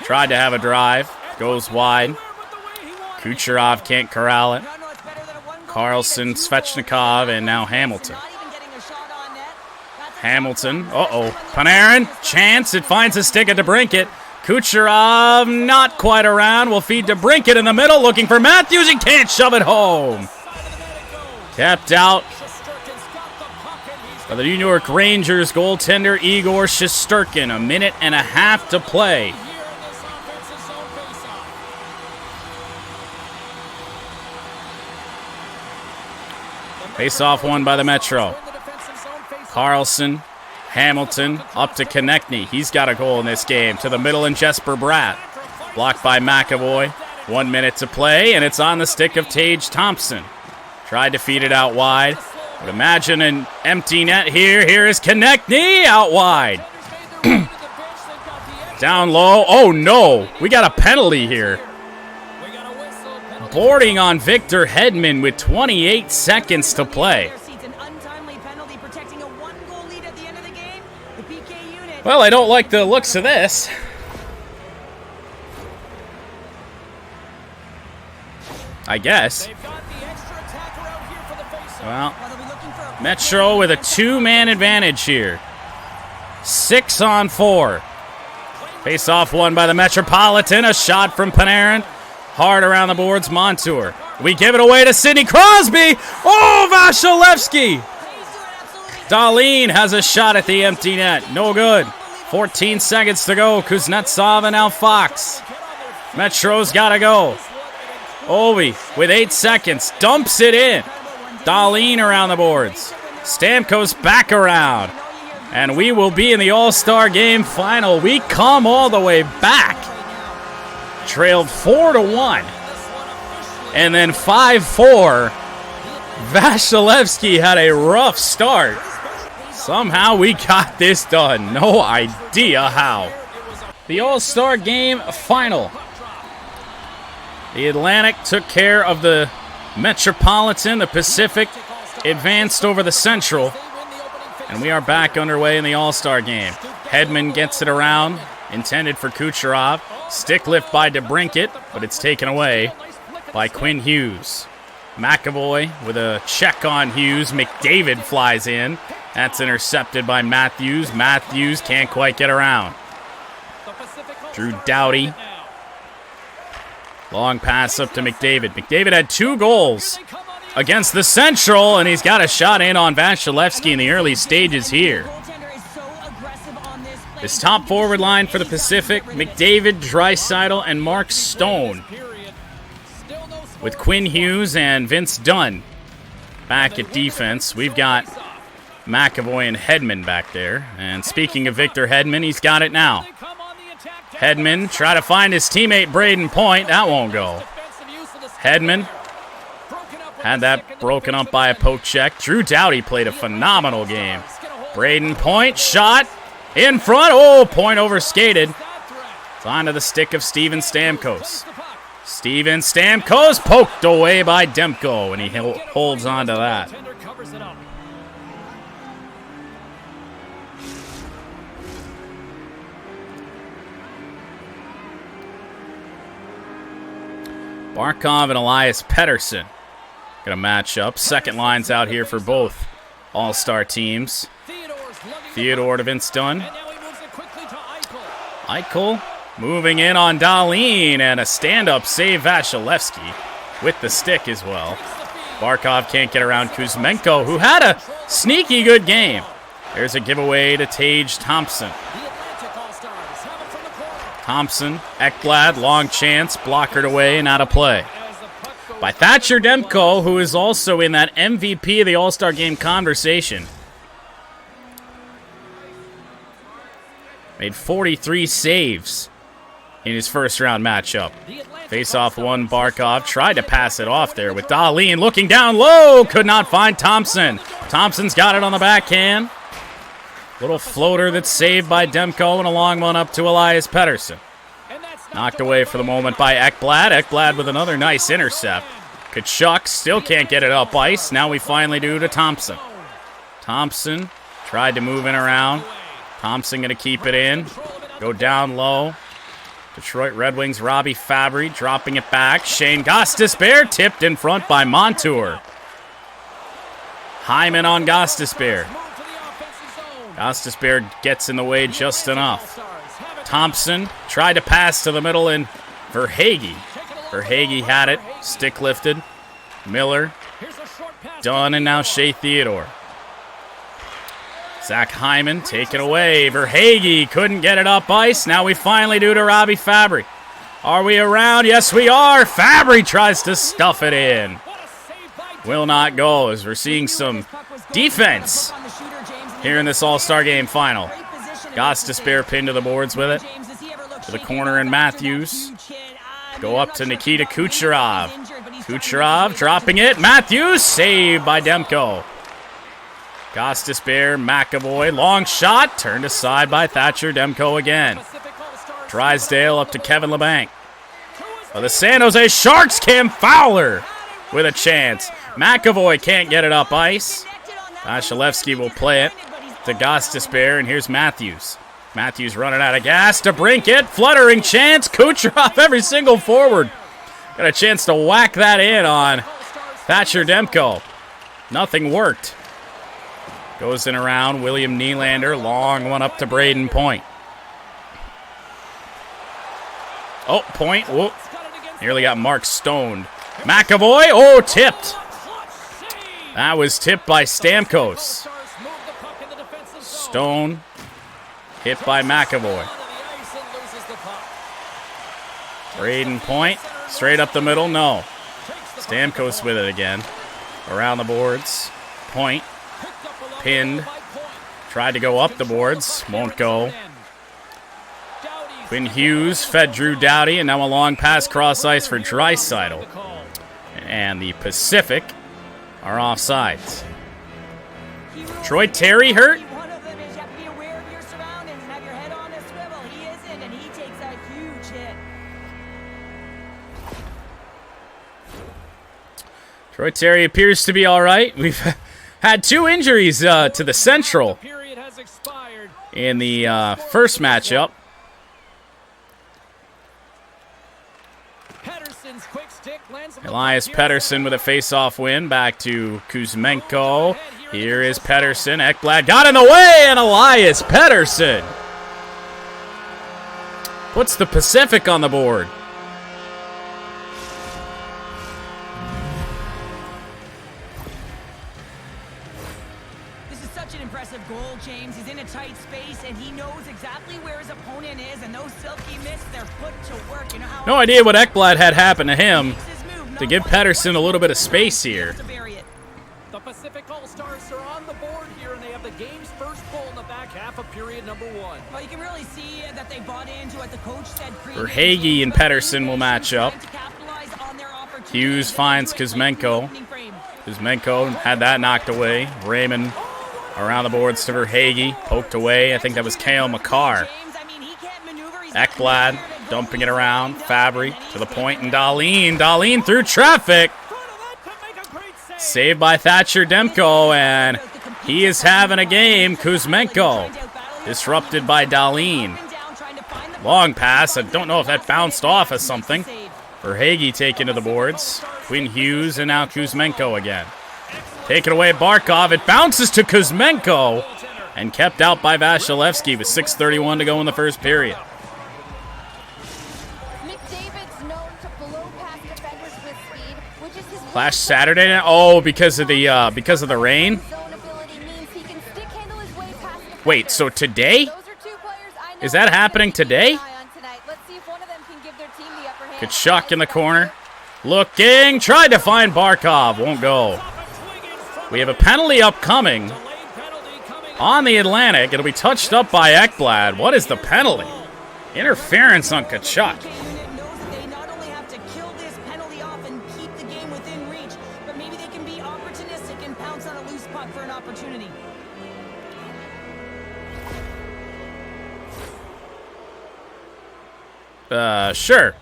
tried to have a drive. Goes wide. Kucherov can't corral it. Carlson, Svechnikov, and now Hamilton. Hamilton, Panarin, chance, it finds a stick at DeBrincat. Kucherov not quite around, will feed DeBrincat in the middle, looking for Matthews, he can't shove it home. Kept out by the New York Rangers goaltender Igor Shesterkin. 1.5 minutes to play. Face-off won by the Metro. Carlson, Hamilton, up to Konechny. He's got a goal in this game. To the middle and Jesper Bratt. Blocked by McAvoy. 1 minute to play, and it's on the stick of Tage Thompson. Tried to feed it out wide. But imagine an empty net here. Here is Konechny out wide. Down low. Oh, no. We got a penalty here. boarding on Victor Hedman with 28 seconds to play. Well, I don't like the looks of this. I guess. Well, Metro with a 2-man advantage here. 6 on 4. Face-off won by the Metropolitan. A shot from Panarin. Hard around the boards, Montour. We give it away to Sidney Crosby. Oh, Vasilevsky. Dahlin has a shot at the empty net. No good. 14 seconds to go. Kuznetsov and now Fox. Metro's got to go. Ovi with 8 seconds. Dumps it in. Dahlin around the boards. Stamkos back around. And we will be in the All-Star Game final. We come all the way back. Trailed 4-1. And then 5-4. Vasilevsky had a rough start. Somehow we got this done. No idea how. The All-Star Game final. The Atlantic took care of the Metropolitan. The Pacific advanced over the Central. And we are back underway in the All-Star Game. Hedman gets it around. Intended for Kucherov. Stick lift by DeBrincat, but it's taken away by Quinn Hughes. McAvoy with a check on Hughes. McDavid flies in. That's intercepted by Matthews. Matthews can't quite get around. Drew Doughty. Long pass up to McDavid. McDavid had 2 goals against the Central, and he's got a shot in on Vasilevsky in the early stages here. This top forward line for the Pacific, McDavid, Draisaitl, and Mark Stone. With Quinn Hughes and Vince Dunn back at defense. We've got McAvoy and Hedman back there. And speaking of Victor Hedman, he's got it now. Hedman try to find his teammate Braden Point. That won't go. Hedman had that broken up by a poke check. Drew Doughty played a phenomenal game. Braden Point shot in front. Oh, Point overskated. It's onto the stick of Steven Stamkos. Steven Stamkos poked away by Demko, and he holds on to that. Barkov and Elias Pettersson gonna match up. Second line's out here for both all-star teams. Theodore to Vince Dunn. Eichel moving in on Dahlin, and a stand-up save Vasilevsky with the stick as well. Barkov can't get around Kuzmenko, who had a sneaky good game. There's a giveaway to Tage Thompson. Thompson, Ekblad, long chance, blockered away and out of play by Thatcher Demko, who is also in that MVP of the All-Star Game conversation. Made 43 saves in his first-round matchup. Face-off one, Barkov tried to pass it off there with Dahlin looking down low, could not find Thompson. Thompson's got it on the backhand. Little floater that's saved by Demko, and a long one up to Elias Pettersson. Knocked away for the moment by Ekblad. Ekblad with another nice intercept. Tkachuk still can't get it up ice. Now we finally do to Thompson. Thompson tried to move in around. Thompson going to keep it in. Go down low. Detroit Red Wings Robbie Fabry dropping it back. Shane Gostisbehere tipped in front by Montour. Hyman on Gostisbehere. Gostisbehere gets in the way just enough. Thompson tried to pass to the middle, and Verhaeghe. Verhaeghe had it. Stick lifted. Miller. Dunn, and now Shea Theodore. Zach Hyman taken away. Verhaeghe couldn't get it up ice. Now we finally do to Robbie Fabry. Are we around? Yes, we are. Fabry tries to stuff it in. Will not go, as we're seeing some defense here in this All-Star Game final. Gostisbehere pinned to the boards with it. To the corner, and Matthews. Go up to Nikita Kucherov. Kucherov dropping it. Matthews saved by Demko. Gostisbehere, McAvoy, long shot. Turned aside by Thatcher Demko again. Drysdale up to Kevin Labanc. Oh, the San Jose Sharks, Cam Fowler with a chance. McAvoy can't get it up ice. Vasilevsky will play it to Gostisbehere, and here's Matthews. Matthews running out of gas to Brinkett. Fluttering chance. Kucherov, every single forward. Got a chance to whack that in on Thatcher Demko. Nothing worked. Goes in around. William Nylander. Long one up to Braden Point. Oh, Point. Whoop. Nearly got Mark stoned. McAvoy. Oh, tipped. That was tipped by Stamkos. Stone. Hit by McAvoy. Braden Point. Straight up the middle. No. Stamkos with it again. Around the boards. Point. Pinned. Tried to go up the boards. Won't go. Quinn Hughes fed Drew Doughty, and now a long pass cross ice for Draisaitl. And the Pacific are offsides. Troy Terry hurt? Troy Terry appears to be all right. We've had 2 injuries to the Central in the first matchup. Elias Pettersson with a face-off win. Back to Kuzmenko. Here is Pettersson. Ekblad got in the way, and Elias Pettersson puts the Pacific on the board. Goal, James. He's in a tight space, and he knows exactly where his opponent is, and those silky mitts, they're put to work. You know how no idea what Ekblad had happened to him to give Pettersson a little bit of space here. The Pacific All-Stars are on the board here, and they have the game's first goal in the back half of period number 1. Well, you can really see that they bought into what the coach said. Verhaeghe and Pettersson will match up. Hughes finds Kuzmenko. Kuzmenko had that knocked away. Raymond around the boards to Verhaeghe, poked away. I think that was Cale Makar. Ekblad dumping it around. Fabry to the point, and Dahlin. Dahlin through traffic. Saved by Thatcher Demko, and he is having a game. Kuzmenko disrupted by Dahlin. Long pass. I don't know if that bounced off of something. Verhaeghe taken to the boards. Quinn Hughes, and now Kuzmenko again. Taken away Barkov. It bounces to Kuzmenko and kept out by Vasilevsky with 6:31 to go in the first period. McDavid's known to blow past defenders with speed, which is his Flash Saturday night. Oh, because of the rain. zone ability means he can stick handle his way past defenders. Wait, so today? Those are 2 players I know Is that happening today? keep an eye on tonight. Let's see if one of them can give their team the upper hand. Kachuk in the corner. Looking. Tried to find Barkov. Won't go. We have a penalty upcoming on the Atlantic. It'll be touched up by Ekblad. What is the penalty? Interference on Kachuk. They not only have to kill this penalty off and keep the game within reach, but maybe they can be opportunistic and pounce on a loose puck for an opportunity. Sure.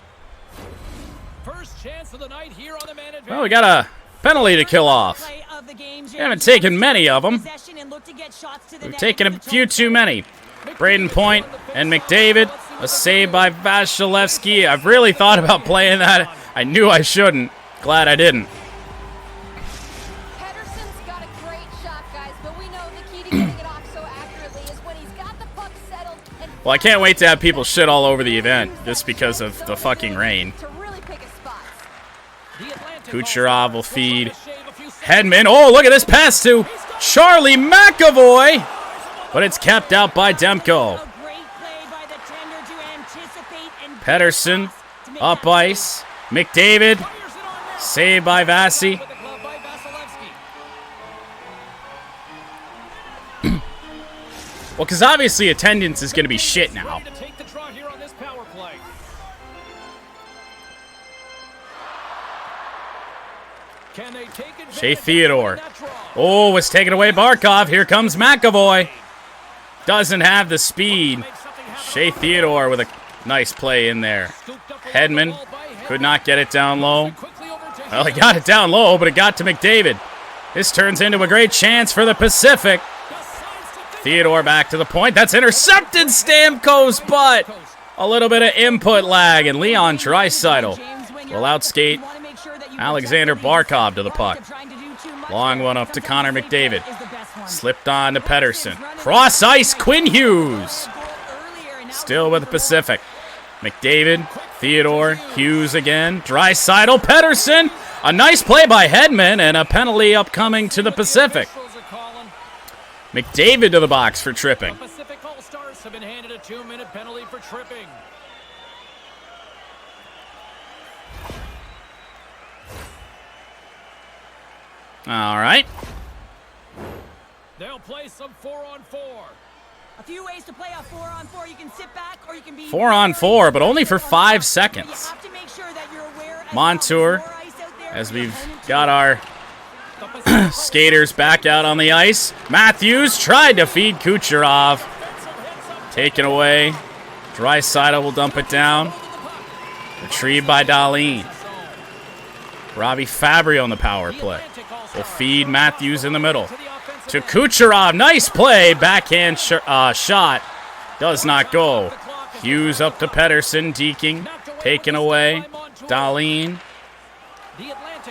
First chance of the night here on the man advantage. Well, we got a penalty to kill off. We haven't taken many of them. We've taken a few too many. Braden Point and McDavid. A save by Vasilevsky. I've really thought about playing that. I knew I shouldn't. Glad I didn't. Pettersson's got a great shot, guys, but we know the key to getting it off so accurately is when he's got the puck settled and Well, I can't wait to have people shit all over the event just because of the fucking rain. to really pick his spots. Kucherov will feed Hedman. Oh, look at this pass to Charlie McAvoy. But it's kept out by Demko. Pettersson up ice. McDavid. Saved by Vasi. Well, because obviously attendance is going to be shit now. Shea Theodore. Oh, was taken away Barkov. Here comes McAvoy. Doesn't have the speed. Shea Theodore with a nice play in there. Hedman Could not get it down low. Well, he got it down low, but it got to McDavid. This turns into a great chance for the Pacific. Theodore back to the point. That's intercepted Stamkos, but a little bit of input lag, and Leon Draisaitl will outskate Alexander Barkov to the puck. Long one up to Connor McDavid. Slipped on to Pettersson. Cross ice, Quinn Hughes. Still with the Pacific. McDavid, Theodore, Hughes again. Draisaitl, Pettersson. A nice play by Hedman, and a penalty upcoming to the Pacific. McDavid to the box for tripping. The Pacific All-Stars have been handed a 2-minute penalty for tripping. All right. They'll play some 4-on-4. A few ways to play a 4-on-4. You can sit back or you can be 4-on-4, but only for 5 seconds. You have to make sure that you're aware Montour, as we've got our skaters back out on the ice. Matthews tried to feed Kucherov. Taken away. Draisaitl will dump it down. Retrieved by Dahlin. Robbie Fabry on the power play. Will feed Matthews in the middle. To Kucherov. Nice play. Backhand shot. Does not go. Hughes up to Pettersson. Deking. Taken away. Dahlin.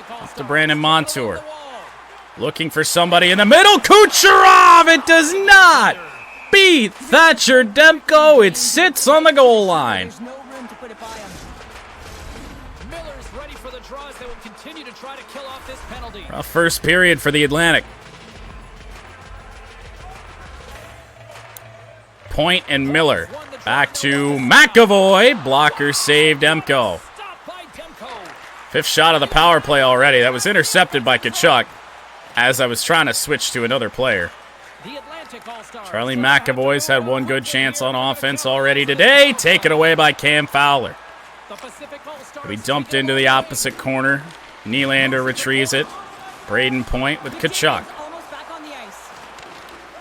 Up to Brandon Montour. Looking for somebody in the middle. Kucherov! It does not beat Thatcher Demko. It sits on the goal line. There's no room to put it by him. Miller's ready for the draws. They will continue to try to kill off this penalty. Rough first period for the Atlantic. Point and Miller. Back to McAvoy. Blocker saved Demko. Stopped by Demko. Fifth shot of the power play already. That was intercepted by Tkachuk as I was trying to switch to another player. The Atlantic All-Stars. Charlie McAvoy's had one good chance on offense already today. Taken away by Cam Fowler. The Pacific All-Stars. We dumped into the opposite corner. Nylander retrieves it. Braden Point with Tkachuk. Almost back on the ice.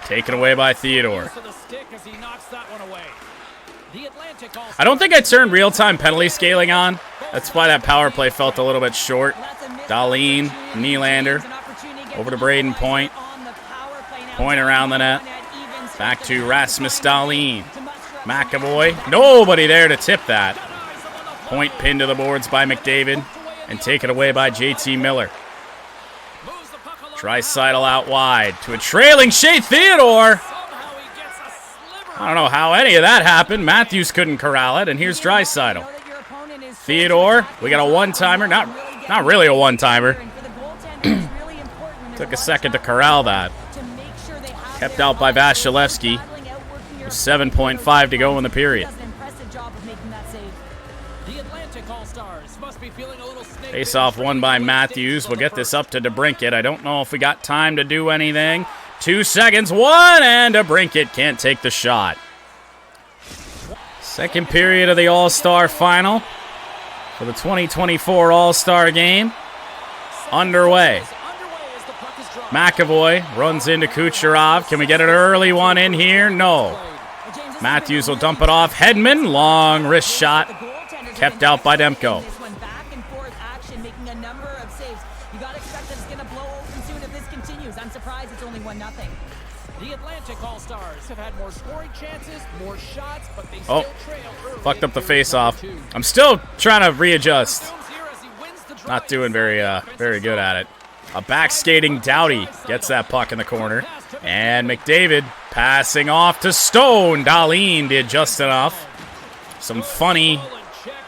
Taken away by Theodore. To the stick as he knocks that one away. The Atlantic All-Stars. I don't think I turned real-time penalty scaling on. That's why that power play felt a little bit short. Dahlin, Nylander. Over to Braden Point. Point around the net. Back to Rasmus Dahlin. McAvoy. Nobody there to tip that. Point pinned to the boards by McDavid. And taken away by JT Miller. Draisaitl out wide to a trailing Shea Theodore. I don't know how any of that happened. Matthews couldn't corral it, and here's Draisaitl. Theodore, we got a one-timer. Not really a one-timer. Took a second to corral that. Kept out by Vasilevsky. With 7.5 to go in the period. Face-off won by Matthews. We'll get this up to DeBrincat. I don't know if we got time to do anything. 2 seconds, one, and DeBrincat can't take the shot. Second period of the All-Star Final for the 2024 All-Star Game. Underway. McAvoy runs into Kucherov. Can we get an early one in here? No. Matthews will dump it off. Hedman, long wrist shot. Kept out by Demko. The Atlantic All-Stars have had more scoring chances, more shots, but they still trail early. Fucked up the face-off. I'm still trying to readjust. Not doing very good at it. A back-skating Doughty gets that puck in the corner. And McDavid passing off to Stone. Dahlin did just enough. Some funny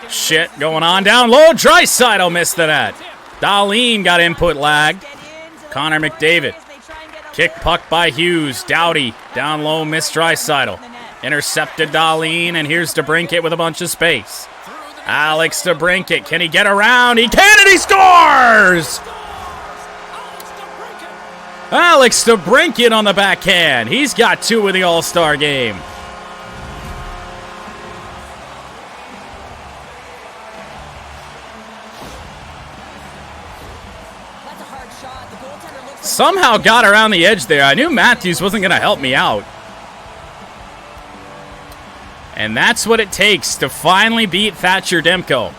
shit going on down low. Draisaitl missed the net. Dahlin got input lag. Connor McDavid. Kick puck by Hughes. Doughty down low, missed Draisaitl. Intercepted Dahlin, and here's DeBrincat with a bunch of space. Alex DeBrincat, can he get around? He can, and he scores! Alex DeBrincat on the backhand. He's got 2 in the All-Star game. Somehow got around the edge there. I knew Matthews wasn't going to help me out. And that's what it takes to finally beat Thatcher Demko.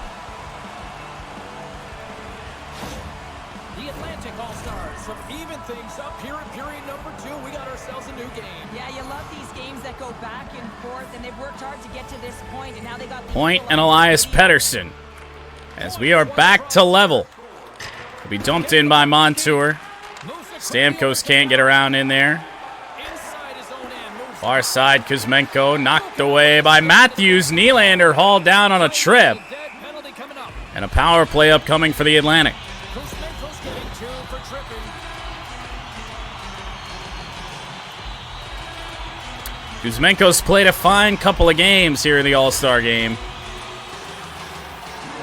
and forth, and they've worked hard to get to this point, and now they got the Point and Elias Pettersson. As we are back to level. Will be dumped in by Montour. Stamkos can't get around in there. Far side, Kuzmenko knocked away by Matthews. Nylander hauled down on a trip. And a power play upcoming for the Atlantic. Kuzmenko's played a fine couple of games here in the All-Star game.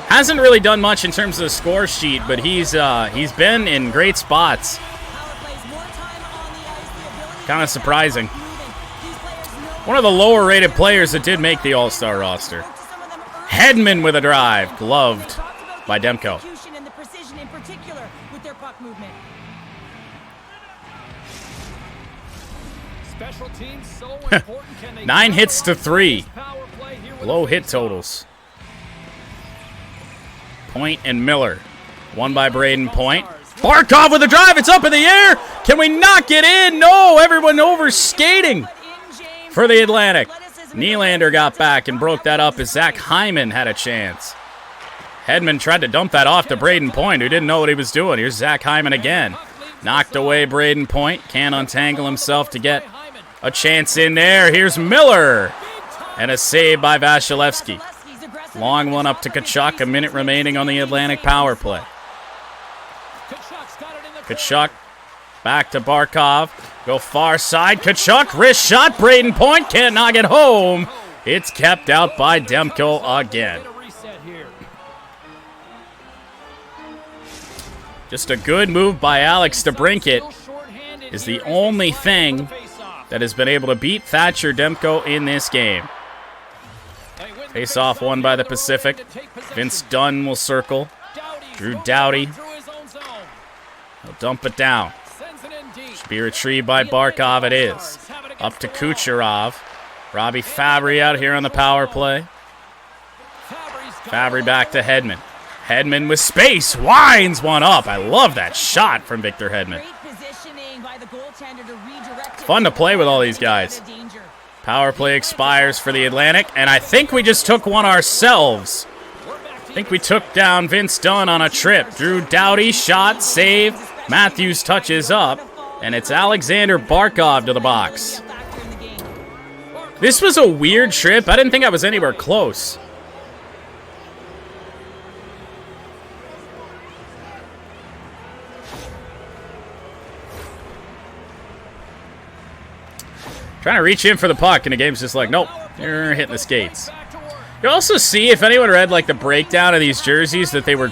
Hasn't really done much in terms of the score sheet, but he's been in great spots. Kind of surprising. One of the lower-rated players that did make the All-Star roster. Hedman with a drive, gloved by Demko. 9 hits to 3. Low hit totals. Point and Miller. Won by Braden Point. Barkov with a drive. It's up in the air. Can we knock it in? No, everyone over skating for the Atlantic. Nylander got back and broke that up as Zach Hyman had a chance. Hedman tried to dump that off to Braden Point, who didn't know what he was doing. Here's Zach Hyman again. Knocked away Braden Point. Can't untangle himself to get a chance in there. Here's Miller. And a save by Vasilevsky. Long one up to Tkachuk. A minute remaining on the Atlantic power play. Tkachuk back to Barkov. Go far side. Tkachuk, wrist shot. Braden Point can't knock it home. It's kept out by Demko again. Just a good move by Alex DeBrincat is the only thing that has been able to beat Thatcher Demko in this game. Face-off won by the Pacific. Vince Dunn will circle. Drew Doughty. He'll dump it down. Should be retrieved by Barkov. It is. Up to Kucherov. Robbie Fabry out here on the power play. Fabry back to Hedman. Hedman with space. Winds one up. I love that shot from Victor Hedman. It's fun to play with all these guys. Power play expires for the Atlantic, and I think we just took one ourselves. I think we took down Vince Dunn on a trip. Drew Doughty, shot, save. Matthews touches up, and it's Alexander Barkov to the box. This was a weird trip. I didn't think I was anywhere close. Trying to reach in for the puck, and the game's just like, nope, you're hitting the skates. You also see, if anyone read like the breakdown of these jerseys, that they were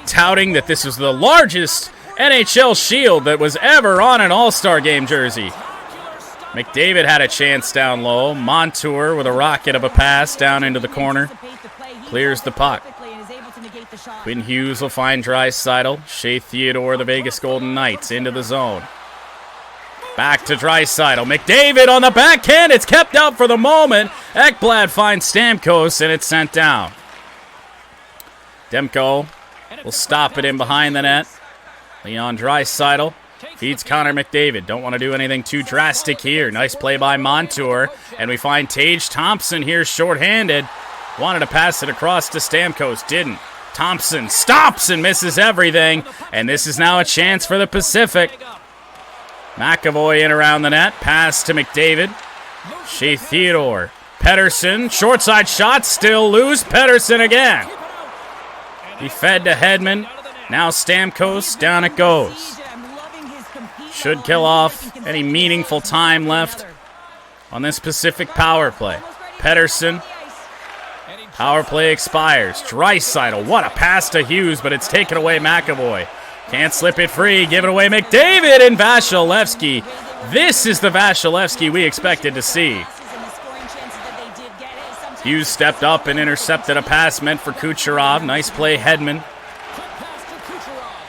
touting that this was the largest NHL shield that was ever on an All-Star game jersey. McDavid had a chance down low. Montour with a rocket of a pass down into the corner. Clears the puck. Quinn Hughes will find Draisaitl. Shea Theodore, the Vegas Golden Knights, into the zone. Back to Draisaitl. McDavid on the backhand. It's kept out for the moment. Ekblad finds Stamkos, and it's sent down. Demko will stop it in behind the net. Leon Draisaitl feeds Connor McDavid. Don't want to do anything too drastic here. Nice play by Montour. And we find Tage Thompson here shorthanded. Wanted to pass it across to Stamkos. Didn't. Thompson stops and misses everything. And this is now a chance for the Pacific. McAvoy in around the net. Pass to McDavid. Shea Theodore. Pettersson. Short side shot. Still loose. Pettersson again. He fed to Hedman. Now Stamkos. Down it goes. Should kill off any meaningful time left on this Pacific power play. Pettersson. Power play expires. Draisaitl. What a pass to Hughes, but it's taken away McAvoy. Can't slip it free. Give it away McDavid and Vasilevsky. This is the Vasilevsky we expected to see. Hughes stepped up and intercepted a pass meant for Kucherov. Nice play, Hedman.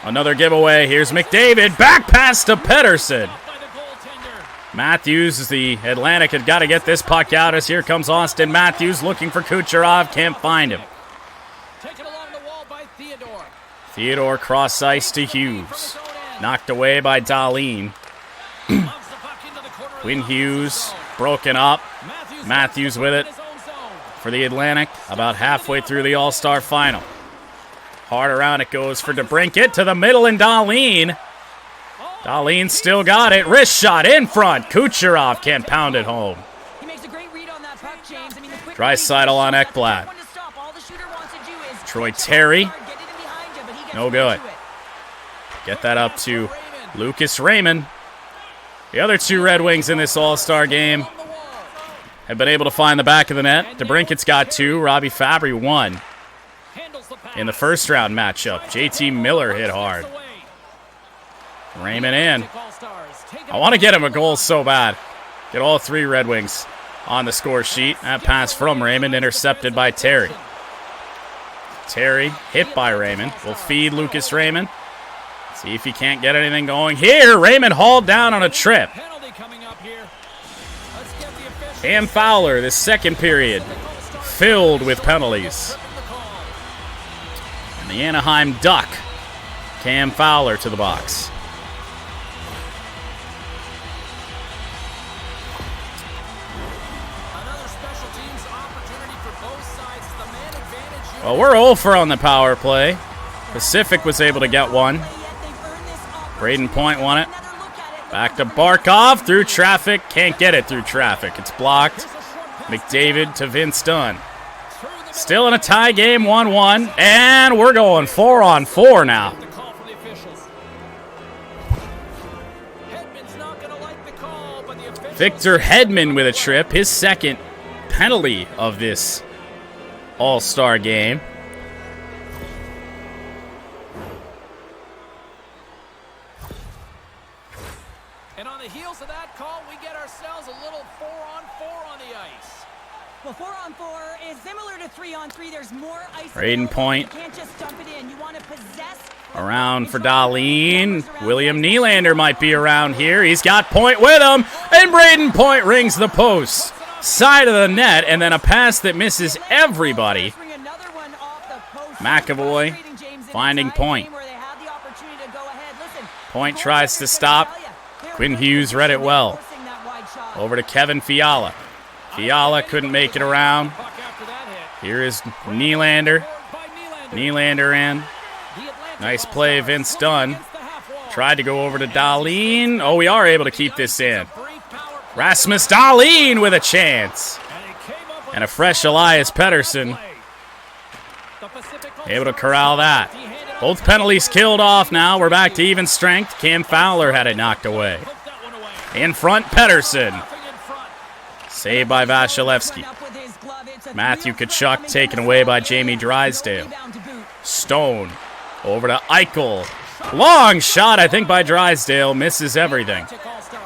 Another giveaway. Here's McDavid. Back pass to Pettersson. Matthews, the Atlantic had got to get this puck out as here comes Austin Matthews looking for Kucherov. Can't find him. Theodore cross ice to Hughes. Knocked away by Dahlin. Quinn Hughes broken up. Matthews with it for the Atlantic, about halfway through the All-Star final. Hard around it goes for DeBrincat to the middle, and Dahlin. Dahlin still got it. Wrist shot in front. Kucherov can't pound it home. He makes a great read on that puck, James. I mean, the quick Draisaitl on Ekblad. Troy Terry. No good. Get that up to Lucas Raymond. The other two Red Wings in this All-Star game have been able to find the back of the net. DeBrincat's got 2. Robbie Fabry 1. In the first round matchup, JT Miller hit hard. Raymond in. I want to get him a goal so bad. Get all 3 Red Wings on the score sheet. That pass from Raymond intercepted by Terry. Terry hit by Raymond. Will feed Lucas Raymond. See if he can't get anything going here. Raymond hauled down on a trip. Cam Fowler, the second period, filled with penalties. And the Anaheim Duck, Cam Fowler to the box. Well, we're 0 for on the power play. Pacific was able to get 1. Braden Point won it. Back to Barkov through traffic. Can't get it through traffic. It's blocked. McDavid to Vince Dunn. Still in a tie game, 1-1. And we're going 4-on-4 now. Victor Hedman with a trip. His second penalty of this All-Star game. And on the heels of that call, we get ourselves a little 4-on-4 on the ice. Well, 4-on-4 is similar to 3-on-3. There's more ice. Braden Point. You can't just dump it in. You want to possess. Around for Dahlin. William Nylander might be around here. He's got Point with him. And Braden Point rings the post. Side of the net, and then a pass that misses everybody. McAvoy finding Point. Point tries to stop. Quinn Hughes read it well. Over to Kevin Fiala. Fiala couldn't make it around. Here is Nylander. Nylander in. Nice play, Vince Dunn. Tried to go over to Dahlin. Oh, we are able to keep this in. Rasmus Dahlin with a chance. And a fresh Elias Pettersson. Able to corral that. Both penalties killed off now. We're back to even strength. Cam Fowler had it knocked away. In front, Pettersson. Saved by Vasilevsky. Matthew Tkachuk taken away by Jamie Drysdale. Stone over to Eichel. Long shot, I think, by Drysdale. Misses everything.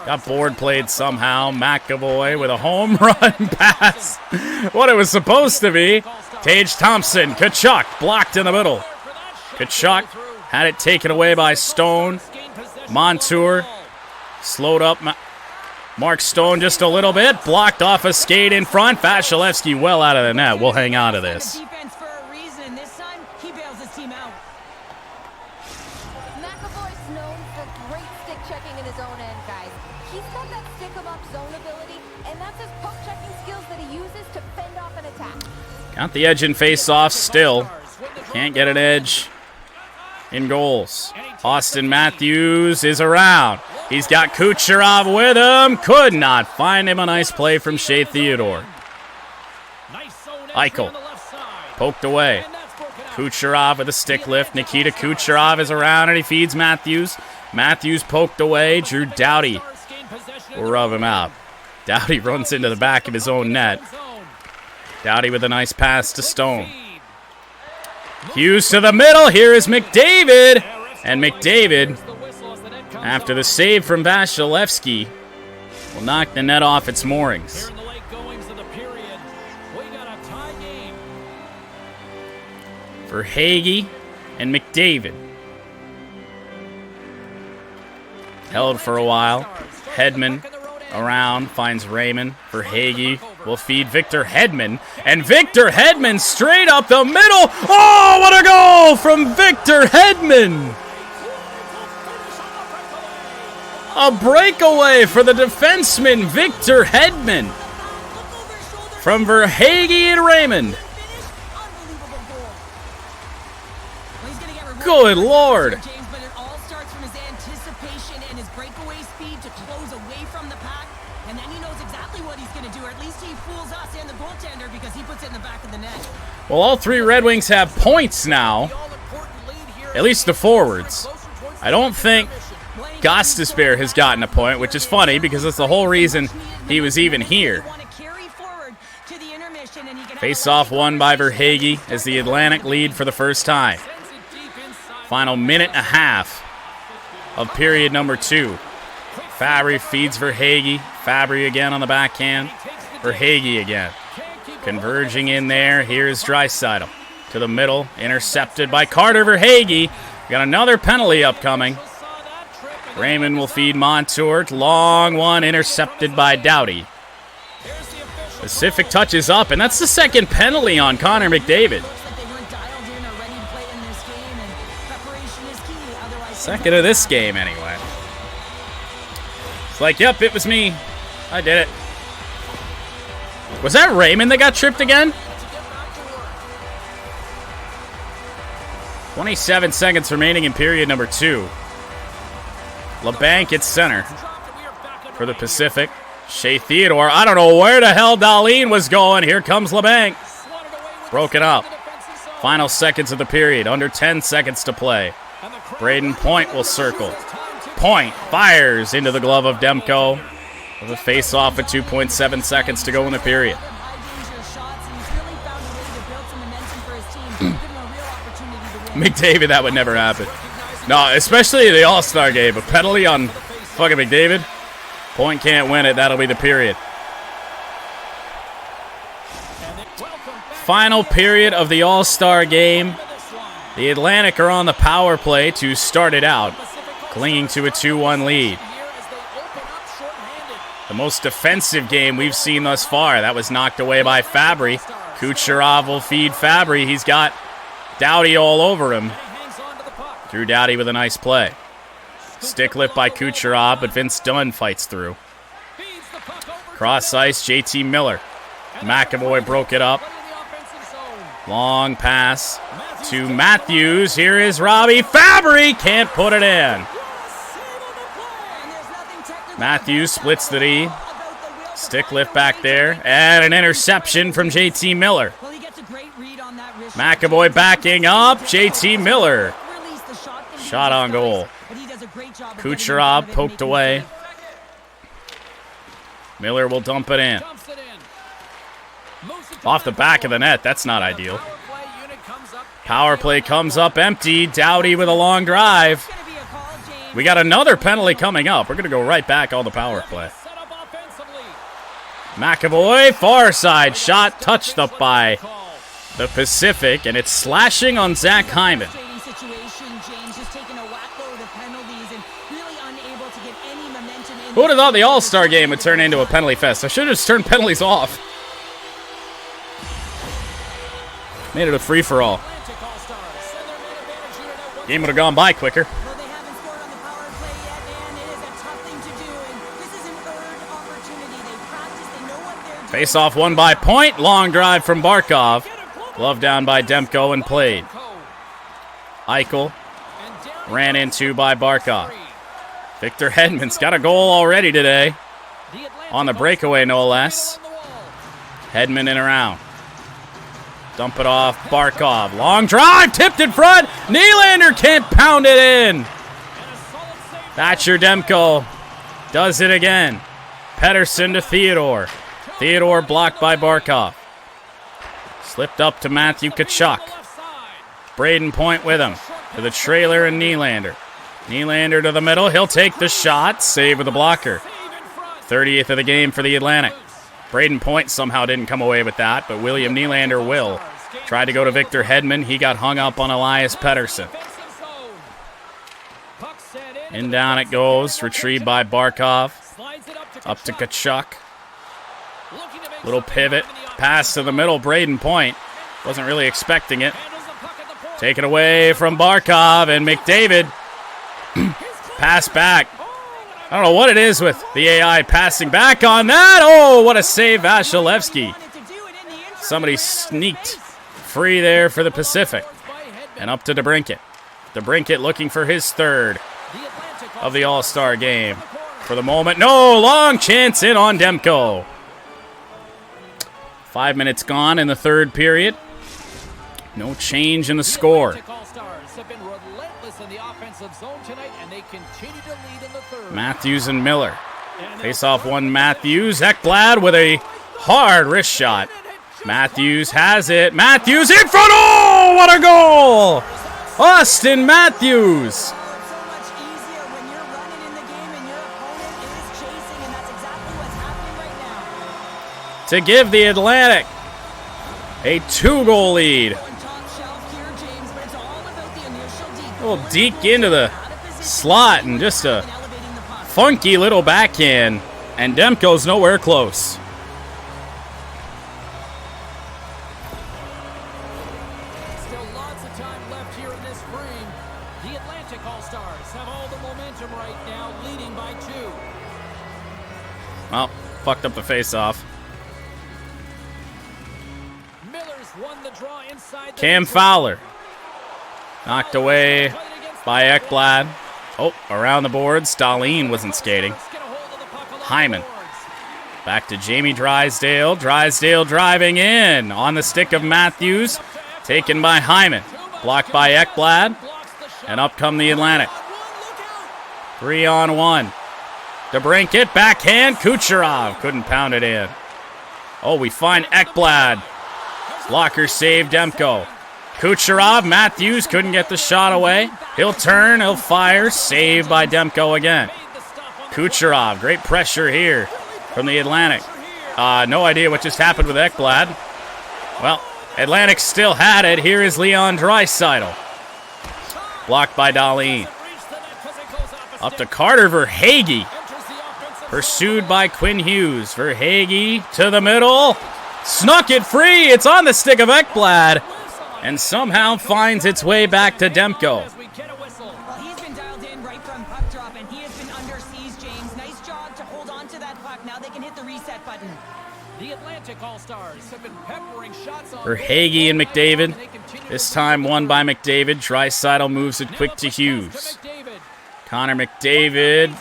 Got board played somehow. McAvoy with a home run pass. What it was supposed to be. Tage Thompson. Tkachuk blocked in the middle. Tkachuk had it taken away by Stone. Montour slowed up Mark Stone just a little bit. Blocked off a skate in front. Vasilevsky well out of the net. We'll hang on to this. McAvoy's known for great stick checking in his own end, guys. He's got that stick-em-up zone ability, and that's his poke checking skills that he uses to fend off an attack. Got the edge in face-off still. Can't get an edge in goals. Austin Matthews is around. He's got Kucherov with him. Could not find him. A nice play from Shea Theodore. Eichel poked away. Kucherov with a stick lift. Nikita Kucherov is around and he feeds Matthews. Matthews poked away. Drew Doughty will rub him out. Doughty runs into the back of his own net. Doughty with a nice pass to Stone. Hughes to the middle. Here is McDavid. And McDavid, after the save from Vasilevsky, will knock the net off its moorings. For Hagee and McDavid. Held for a while. Hedman around, finds Raymond. For Hagee, will feed Victor Hedman. And Victor Hedman straight up the middle. Oh, what a goal from Victor Hedman! A breakaway for the defenseman, Victor Hedman. from Verhaeghe and Raymond. Good Lord. James, but it all starts from his anticipation and his breakaway speed to close away from the pack, and then he knows exactly what he's going to do, or at least he fools us and the goaltender because he puts it in the back of the net. Well, all three Red Wings have points now, at least the forwards. I don't think Gostisbehere has gotten a point, which is funny because that's the whole reason he was even here. Face-off won by Verhaeghe as the Atlantic lead for the first time. Final minute and a half of period number 2. Fabry feeds Verhaeghe. Fabry again on the backhand. Verhaeghe again. Converging in there. Here's Draisaitl to the middle. Intercepted by Carter Verhaeghe. Got another penalty upcoming. Raymond will feed Montour. Long one intercepted by Doughty. Pacific touches up, and that's the second penalty on Connor McDavid. Second of this game, anyway. It's like, yep, it was me. I did it. Was that Raymond that got tripped again? 27 seconds remaining in period number 2. LeBanc at center for the Pacific. Shea Theodore. I don't know where the hell Dahlin was going. Here comes LeBanc. Broken up. Final seconds of the period. Under 10 seconds to play. Braden Point will circle. Point fires into the glove of Demko. With a face-off at 2.7 seconds to go in the period. McDavid, that would never happen. No, especially the All-Star game. A penalty on fucking McDavid. Point can't win it. That'll be the period. Final period of the All-Star game. The Atlantic are on the power play to start it out, clinging to a 2-1 lead. The most defensive game we've seen thus far. That was knocked away by Fabry. Kucherov will feed Fabry. He's got Doughty all over him. Drew Doughty with a nice play. Stick lift by Kucherov, but Vince Dunn fights through. Cross ice, JT Miller. McAvoy broke it up. Long pass to Matthews. Here is Robbie Fabry. Can't put it in. Matthews splits the D. Stick lift back there. And an interception from JT Miller. McAvoy backing up. JT Miller. Shot on goal. Kucherov poked away. Miller will dump it in. Off the back of the net. That's not ideal. Power play comes up empty. Doughty with a long drive. We got another penalty coming up. We're going to go right back on the power play. McAvoy, far side shot, touched up by the Pacific, and it's slashing on Zach Hyman. Who would have thought the All-Star game would turn into a penalty fest? I should have just turned penalties off. Made it a free-for-all. Game would have gone by quicker. Face-off won by Point. Long drive from Barkov. Glove down by Demko and played. Eichel ran into by Barkov. Victor Hedman's got a goal already today. On the breakaway, no less. Hedman in around. Dump it off. Barkov. Long drive. Tipped in front. Nylander can't pound it in. Thatcher Demko does it again. Pettersson to Theodore. Theodore blocked by Barkov. Slipped up to Matthew Tkachuk. Braden Point with him. To the trailer and Nylander. Nylander to the middle. He'll take the shot. Save with the blocker. 30th of the game for the Atlantic. Braden Point somehow didn't come away with that, but William Nylander will. Tried to go to Victor Hedman. He got hung up on Elias Pettersson. In down it goes. Retrieved by Barkov. Up to Tkachuk. Little pivot. Pass to the middle. Braden Point. Wasn't really expecting it. Taken away from Barkov and McDavid. Pass back. I don't know what it is with the AI passing back on that. Oh, what a save, Vasilevsky. Somebody sneaked free there for the Pacific. And up to DeBrincat. DeBrincat looking for his third of the All-Star game. For the moment, no, long chance in on Demko. 5 minutes gone in the third period. No change in the score. Matthews and Miller. Face off one Matthews. Ekblad with a hard wrist shot. Matthews has it. Matthews in front. Oh, what a goal! Austin Matthews. So much easier when you're running in the game and your opponent is chasing, and that's exactly what's happening right now. To give the Atlantic a 2-goal lead. On top shelf here, James, but it's all about the initial decoy. Little deke into the slot and just a Elevating the puck. funky little backhand. And Demko's nowhere close. Still lots of time left here in this frame. The Atlantic All-Stars have all the momentum right now, leading by 2. Well, fucked up the face-off. Miller's won the draw inside the Cam Fowler. Knocked away by Ekblad. Oh, around the boards. Dahlin wasn't skating. Hyman. Back to Jamie Drysdale. Drysdale driving in on the stick of Matthews. Taken by Hyman. Blocked by Ekblad. And up come the Atlantic. 3-on-1. DeBrincat, backhand. Kucherov couldn't pound it in. Oh, we find Ekblad. Blocker save Demko. Kucherov, Matthews couldn't get the shot away. He'll turn, he'll fire. Saved by Demko again. Kucherov, great pressure here from the Atlantic. No idea what just happened with Ekblad. Well, Atlantic still had it. Here is Leon Draisaitl. Blocked by Dahlin. Up to Carter Verhaeghe. Pursued by Quinn Hughes. Verhaeghe to the middle. Snuck it free. It's on the stick of Ekblad. And somehow finds its way back to Demko. Well, he's been dialed in right from puck drop, and he has been under siege, James. Nice job to hold on to that puck. Now they can hit the reset button. The Atlantic All-Stars have been peppering shots on Verhaeghe and McDavid. This time won by McDavid. Draisaitl moves it quick to Hughes. Connor McDavid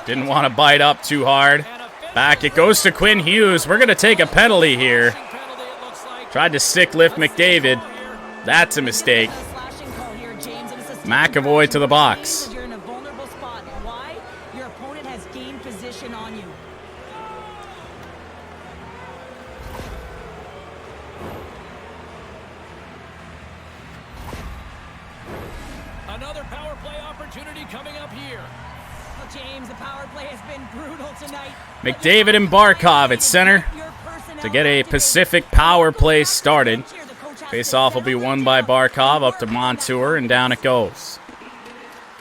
didn't want to bite up too hard. Back it goes to Quinn Hughes. We're going to take a penalty here. Tried to stick lift McDavid. That's a mistake. Slashing call here, James, and it's a McAvoy to the box. You're in a vulnerable spot. Why? Your opponent has gained position on you. Another power play opportunity coming up here. Well, James, the power play has been brutal tonight. McDavid and Barkov at center to get a Pacific power play started. Face-off will be won by Barkov up to Montour, and down it goes.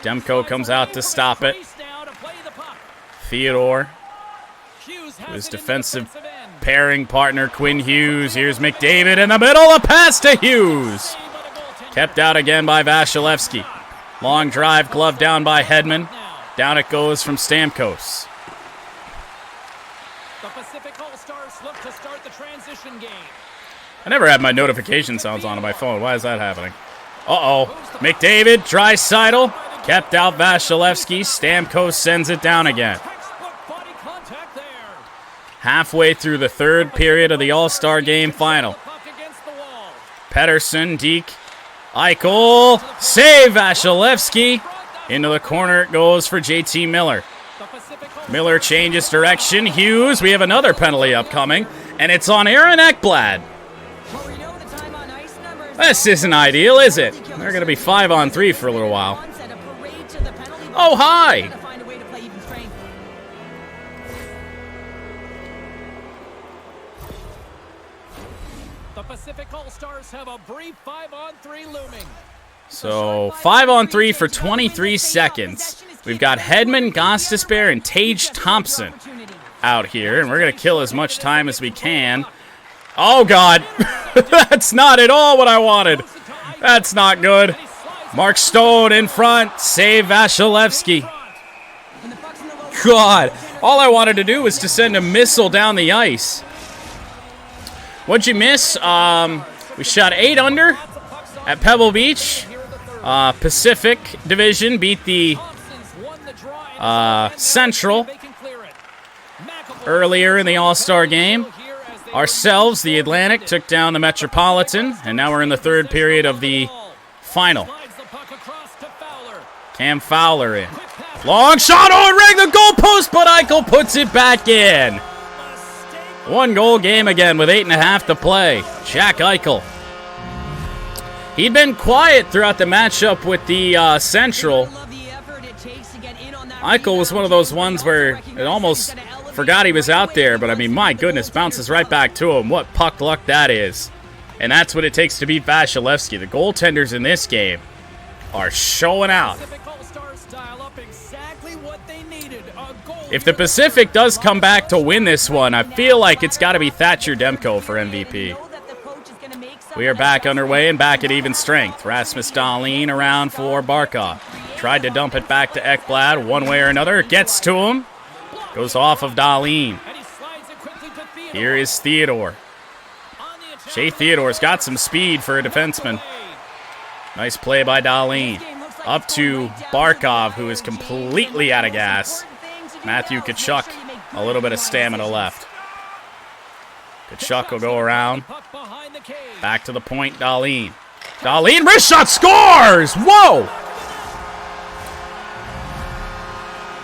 Demko comes out to stop it. Theodore, his defensive pairing partner, Quinn Hughes. Here's McDavid in the middle, a pass to Hughes. Kept out again by Vasilevsky. Long drive, glove down by Hedman. Down it goes from Stamkos. The Pacific All-Stars look to start the transition game. I never had my notification sounds on my phone. Why is that happening? Uh-oh. McDavid, Draisaitl. Kept out Vasilevsky. Stamkos sends it down again. Halfway through the third period of the All-Star Game final. Pettersson, Deke, Eichel. Save Vasilevsky. Into the corner it goes for JT Miller. Miller changes direction. Hughes, we have another penalty upcoming. And it's on Aaron Ekblad. This isn't ideal, is it? They're going to be 5-on-3 for a little while. Oh, hi! The Pacific All-Stars have a brief 5-on-3 looming. So, 5-on-3 for 23 seconds. We've got Hedman, Gostisbehere, and Tage Thompson out here, and we're going to kill as much time as we can. Oh, God. That's not at all what I wanted. That's not good. Mark Stone in front. Save Vasilevsky. God. All I wanted to do was to send a missile down the ice. What'd you miss? We shot 8 under at Pebble Beach. Pacific Division beat the Central earlier in the All-Star game. Ourselves, the Atlantic, took down the Metropolitan, and now we're in the third period of the final. Cam Fowler in. Long shot on ring the goalpost, but Eichel puts it back in. 1-goal game again with 8.5 to play. Jack Eichel. He'd been quiet throughout the matchup with the Central. Eichel was one of those ones where it almost forgot he was out there, but I mean, my goodness, bounces right back to him. What puck luck that is. And that's what it takes to beat Vasilevsky. The goaltenders in this game are showing out. If the Pacific does come back to win this one, I feel like it's got to be Thatcher Demko for MVP. We are back underway and back at even strength. Rasmus Dahlin around for Barkov. Tried to dump it back to Ekblad one way or another. Gets to him. Goes off of Dahlin. Here is Theodore. Shea Theodore's got some speed for a defenseman. Nice play by Dahlin. Up to Barkov, who is completely out of gas. Matthew Tkachuk, a little bit of stamina left. Tkachuk will go around. Back to the point, Dahlin. Dahlin, wrist shot, scores! Whoa!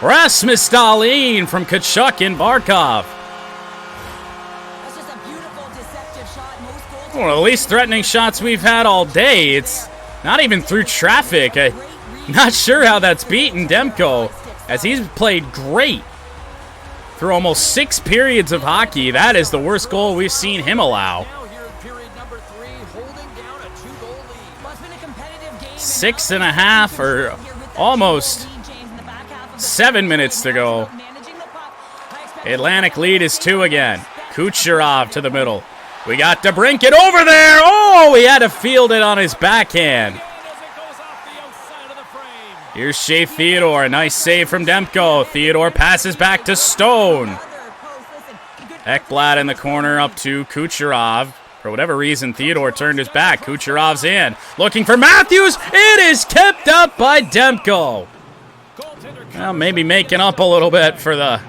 Rasmus Dahlin from Tkachuk and Barkov. One of the least threatening shots we've had all day. It's not even through traffic. I'm not sure how that's beaten Demko, as he's played great through almost 6 periods of hockey. That is the worst goal we've seen him allow. 6.5 or almost 7 minutes to go. Atlantic lead is 2 again. Kucherov to the middle. We got DeBrincat over there. Oh, he had to field it on his backhand. Here's Shea Theodore. A nice save from Demko. Theodore passes back to Stone. Ekblad in the corner up to Kucherov. For whatever reason, Theodore turned his back. Kucherov's in. Looking for Matthews. It is kept up by Demko. Well, maybe making up a little bit for the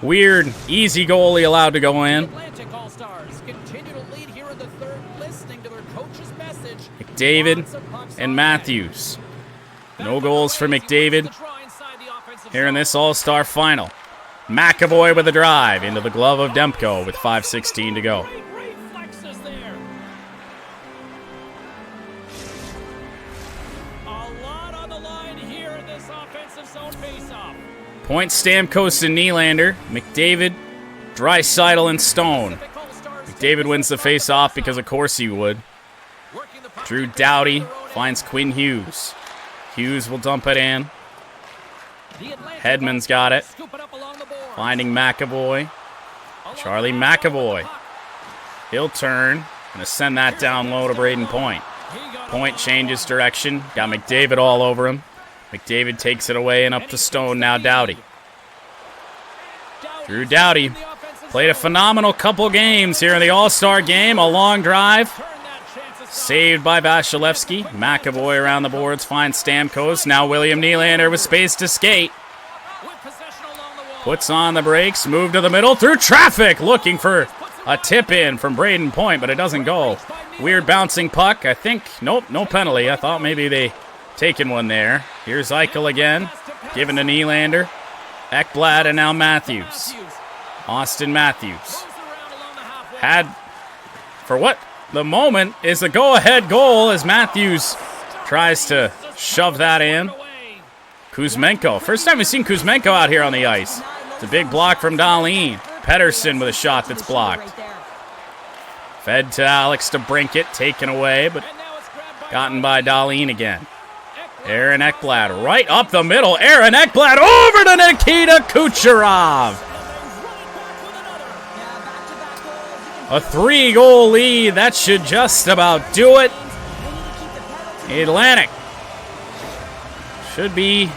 weird, easy goal he allowed to go in. McDavid and Matthews. No goals for McDavid here in this All-Star final. McAvoy with a drive into the glove of Demko with 5:16 to go. Point Stamkos and Nylander, McDavid, Draisaitl, and Stone. McDavid wins the face-off because of course he would. Drew Doughty finds Quinn Hughes. Hughes will dump it in. Hedman's got it. Finding McAvoy. Charlie McAvoy. He'll turn. Gonna send that down low to Braden Point. Point changes direction. Got McDavid all over him. McDavid takes it away and up to Stone, now Doughty. Drew Doughty played a phenomenal couple games here in the All-Star game. A long drive. Saved by Vasilevsky. McAvoy around the boards finds Stamkos. Now William Nylander with space to skate. Puts on the brakes. Move to the middle through traffic. Looking for a tip-in from Braden Point, but it doesn't go. Weird bouncing puck. I think, nope, no penalty. I thought maybe they taken one there. Here's Eichel again. Given to Nylander. Ekblad and now Matthews. Austin Matthews. Had, for what the moment is the go-ahead goal as Matthews tries to shove that in. Kuzmenko. First time we've seen Kuzmenko out here on the ice. It's a big block from Dahlin. Pettersson with a shot that's blocked. Fed to Alex DeBrincat, taken away, but gotten by Dahlin again. Aaron Ekblad right up the middle. Aaron Ekblad over to Nikita Kucherov. A 3-goal lead. That should just about do it. Atlantic should be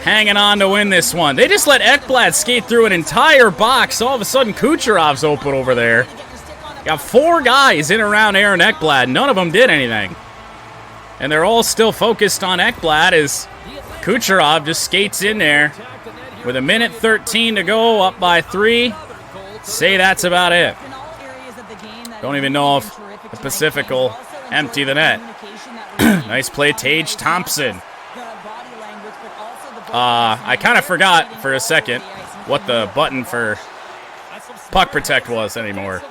hanging on to win this one. They just let Ekblad skate through an entire box. All of a sudden, Kucherov's open over there. Got 4 guys in around Aaron Ekblad. None of them did anything. And they're all still focused on Ekblad as Kucherov just skates in there with 1:13 to go, up by 3. Say that's about it. Don't even know if the Pacific will empty the net. Nice play, Tage Thompson. I kind of forgot for a second what the button for puck protect was anymore.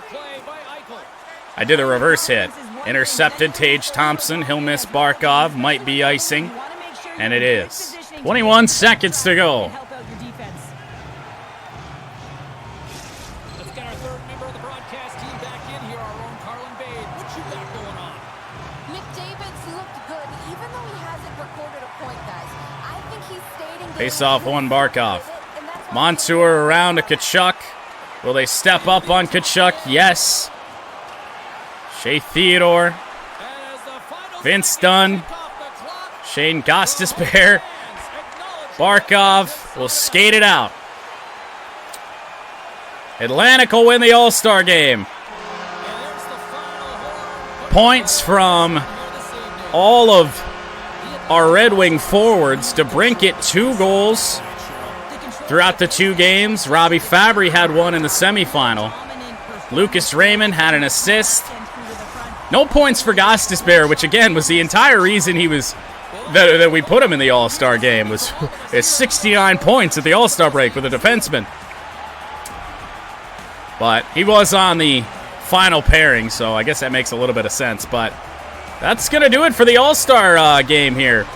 I did a reverse hit. Intercepted Tage Thompson. He'll miss Barkov. Might be icing. And it is. 21 seconds to go. Let's get our third member of the broadcast team back in here, our own Carlin Bade. What you got going on? McDavid's looked good, even though he hasn't recorded a point, guys. I think he's stayed in Face off one, Barkov. Montour around to Tkachuk. Will they step up on Tkachuk? Yes. Shea Theodore. Vince Dunn. Shane Gostisbehere. Barkov will skate it out. Atlantic will win the All-Star game. Points from all of our Red Wing forwards. DeBrincat, 2 goals throughout the 2 games. Robbie Fabry had 1 in the semifinal. Lucas Raymond had an assist. No points for Gostisbehere, which again was the entire reason he was that we put him in the All-Star game, was his 69 points at the All-Star break with a defenseman. But he was on the final pairing, so I guess that makes a little bit of sense. But that's going to do it for the All-Star game here.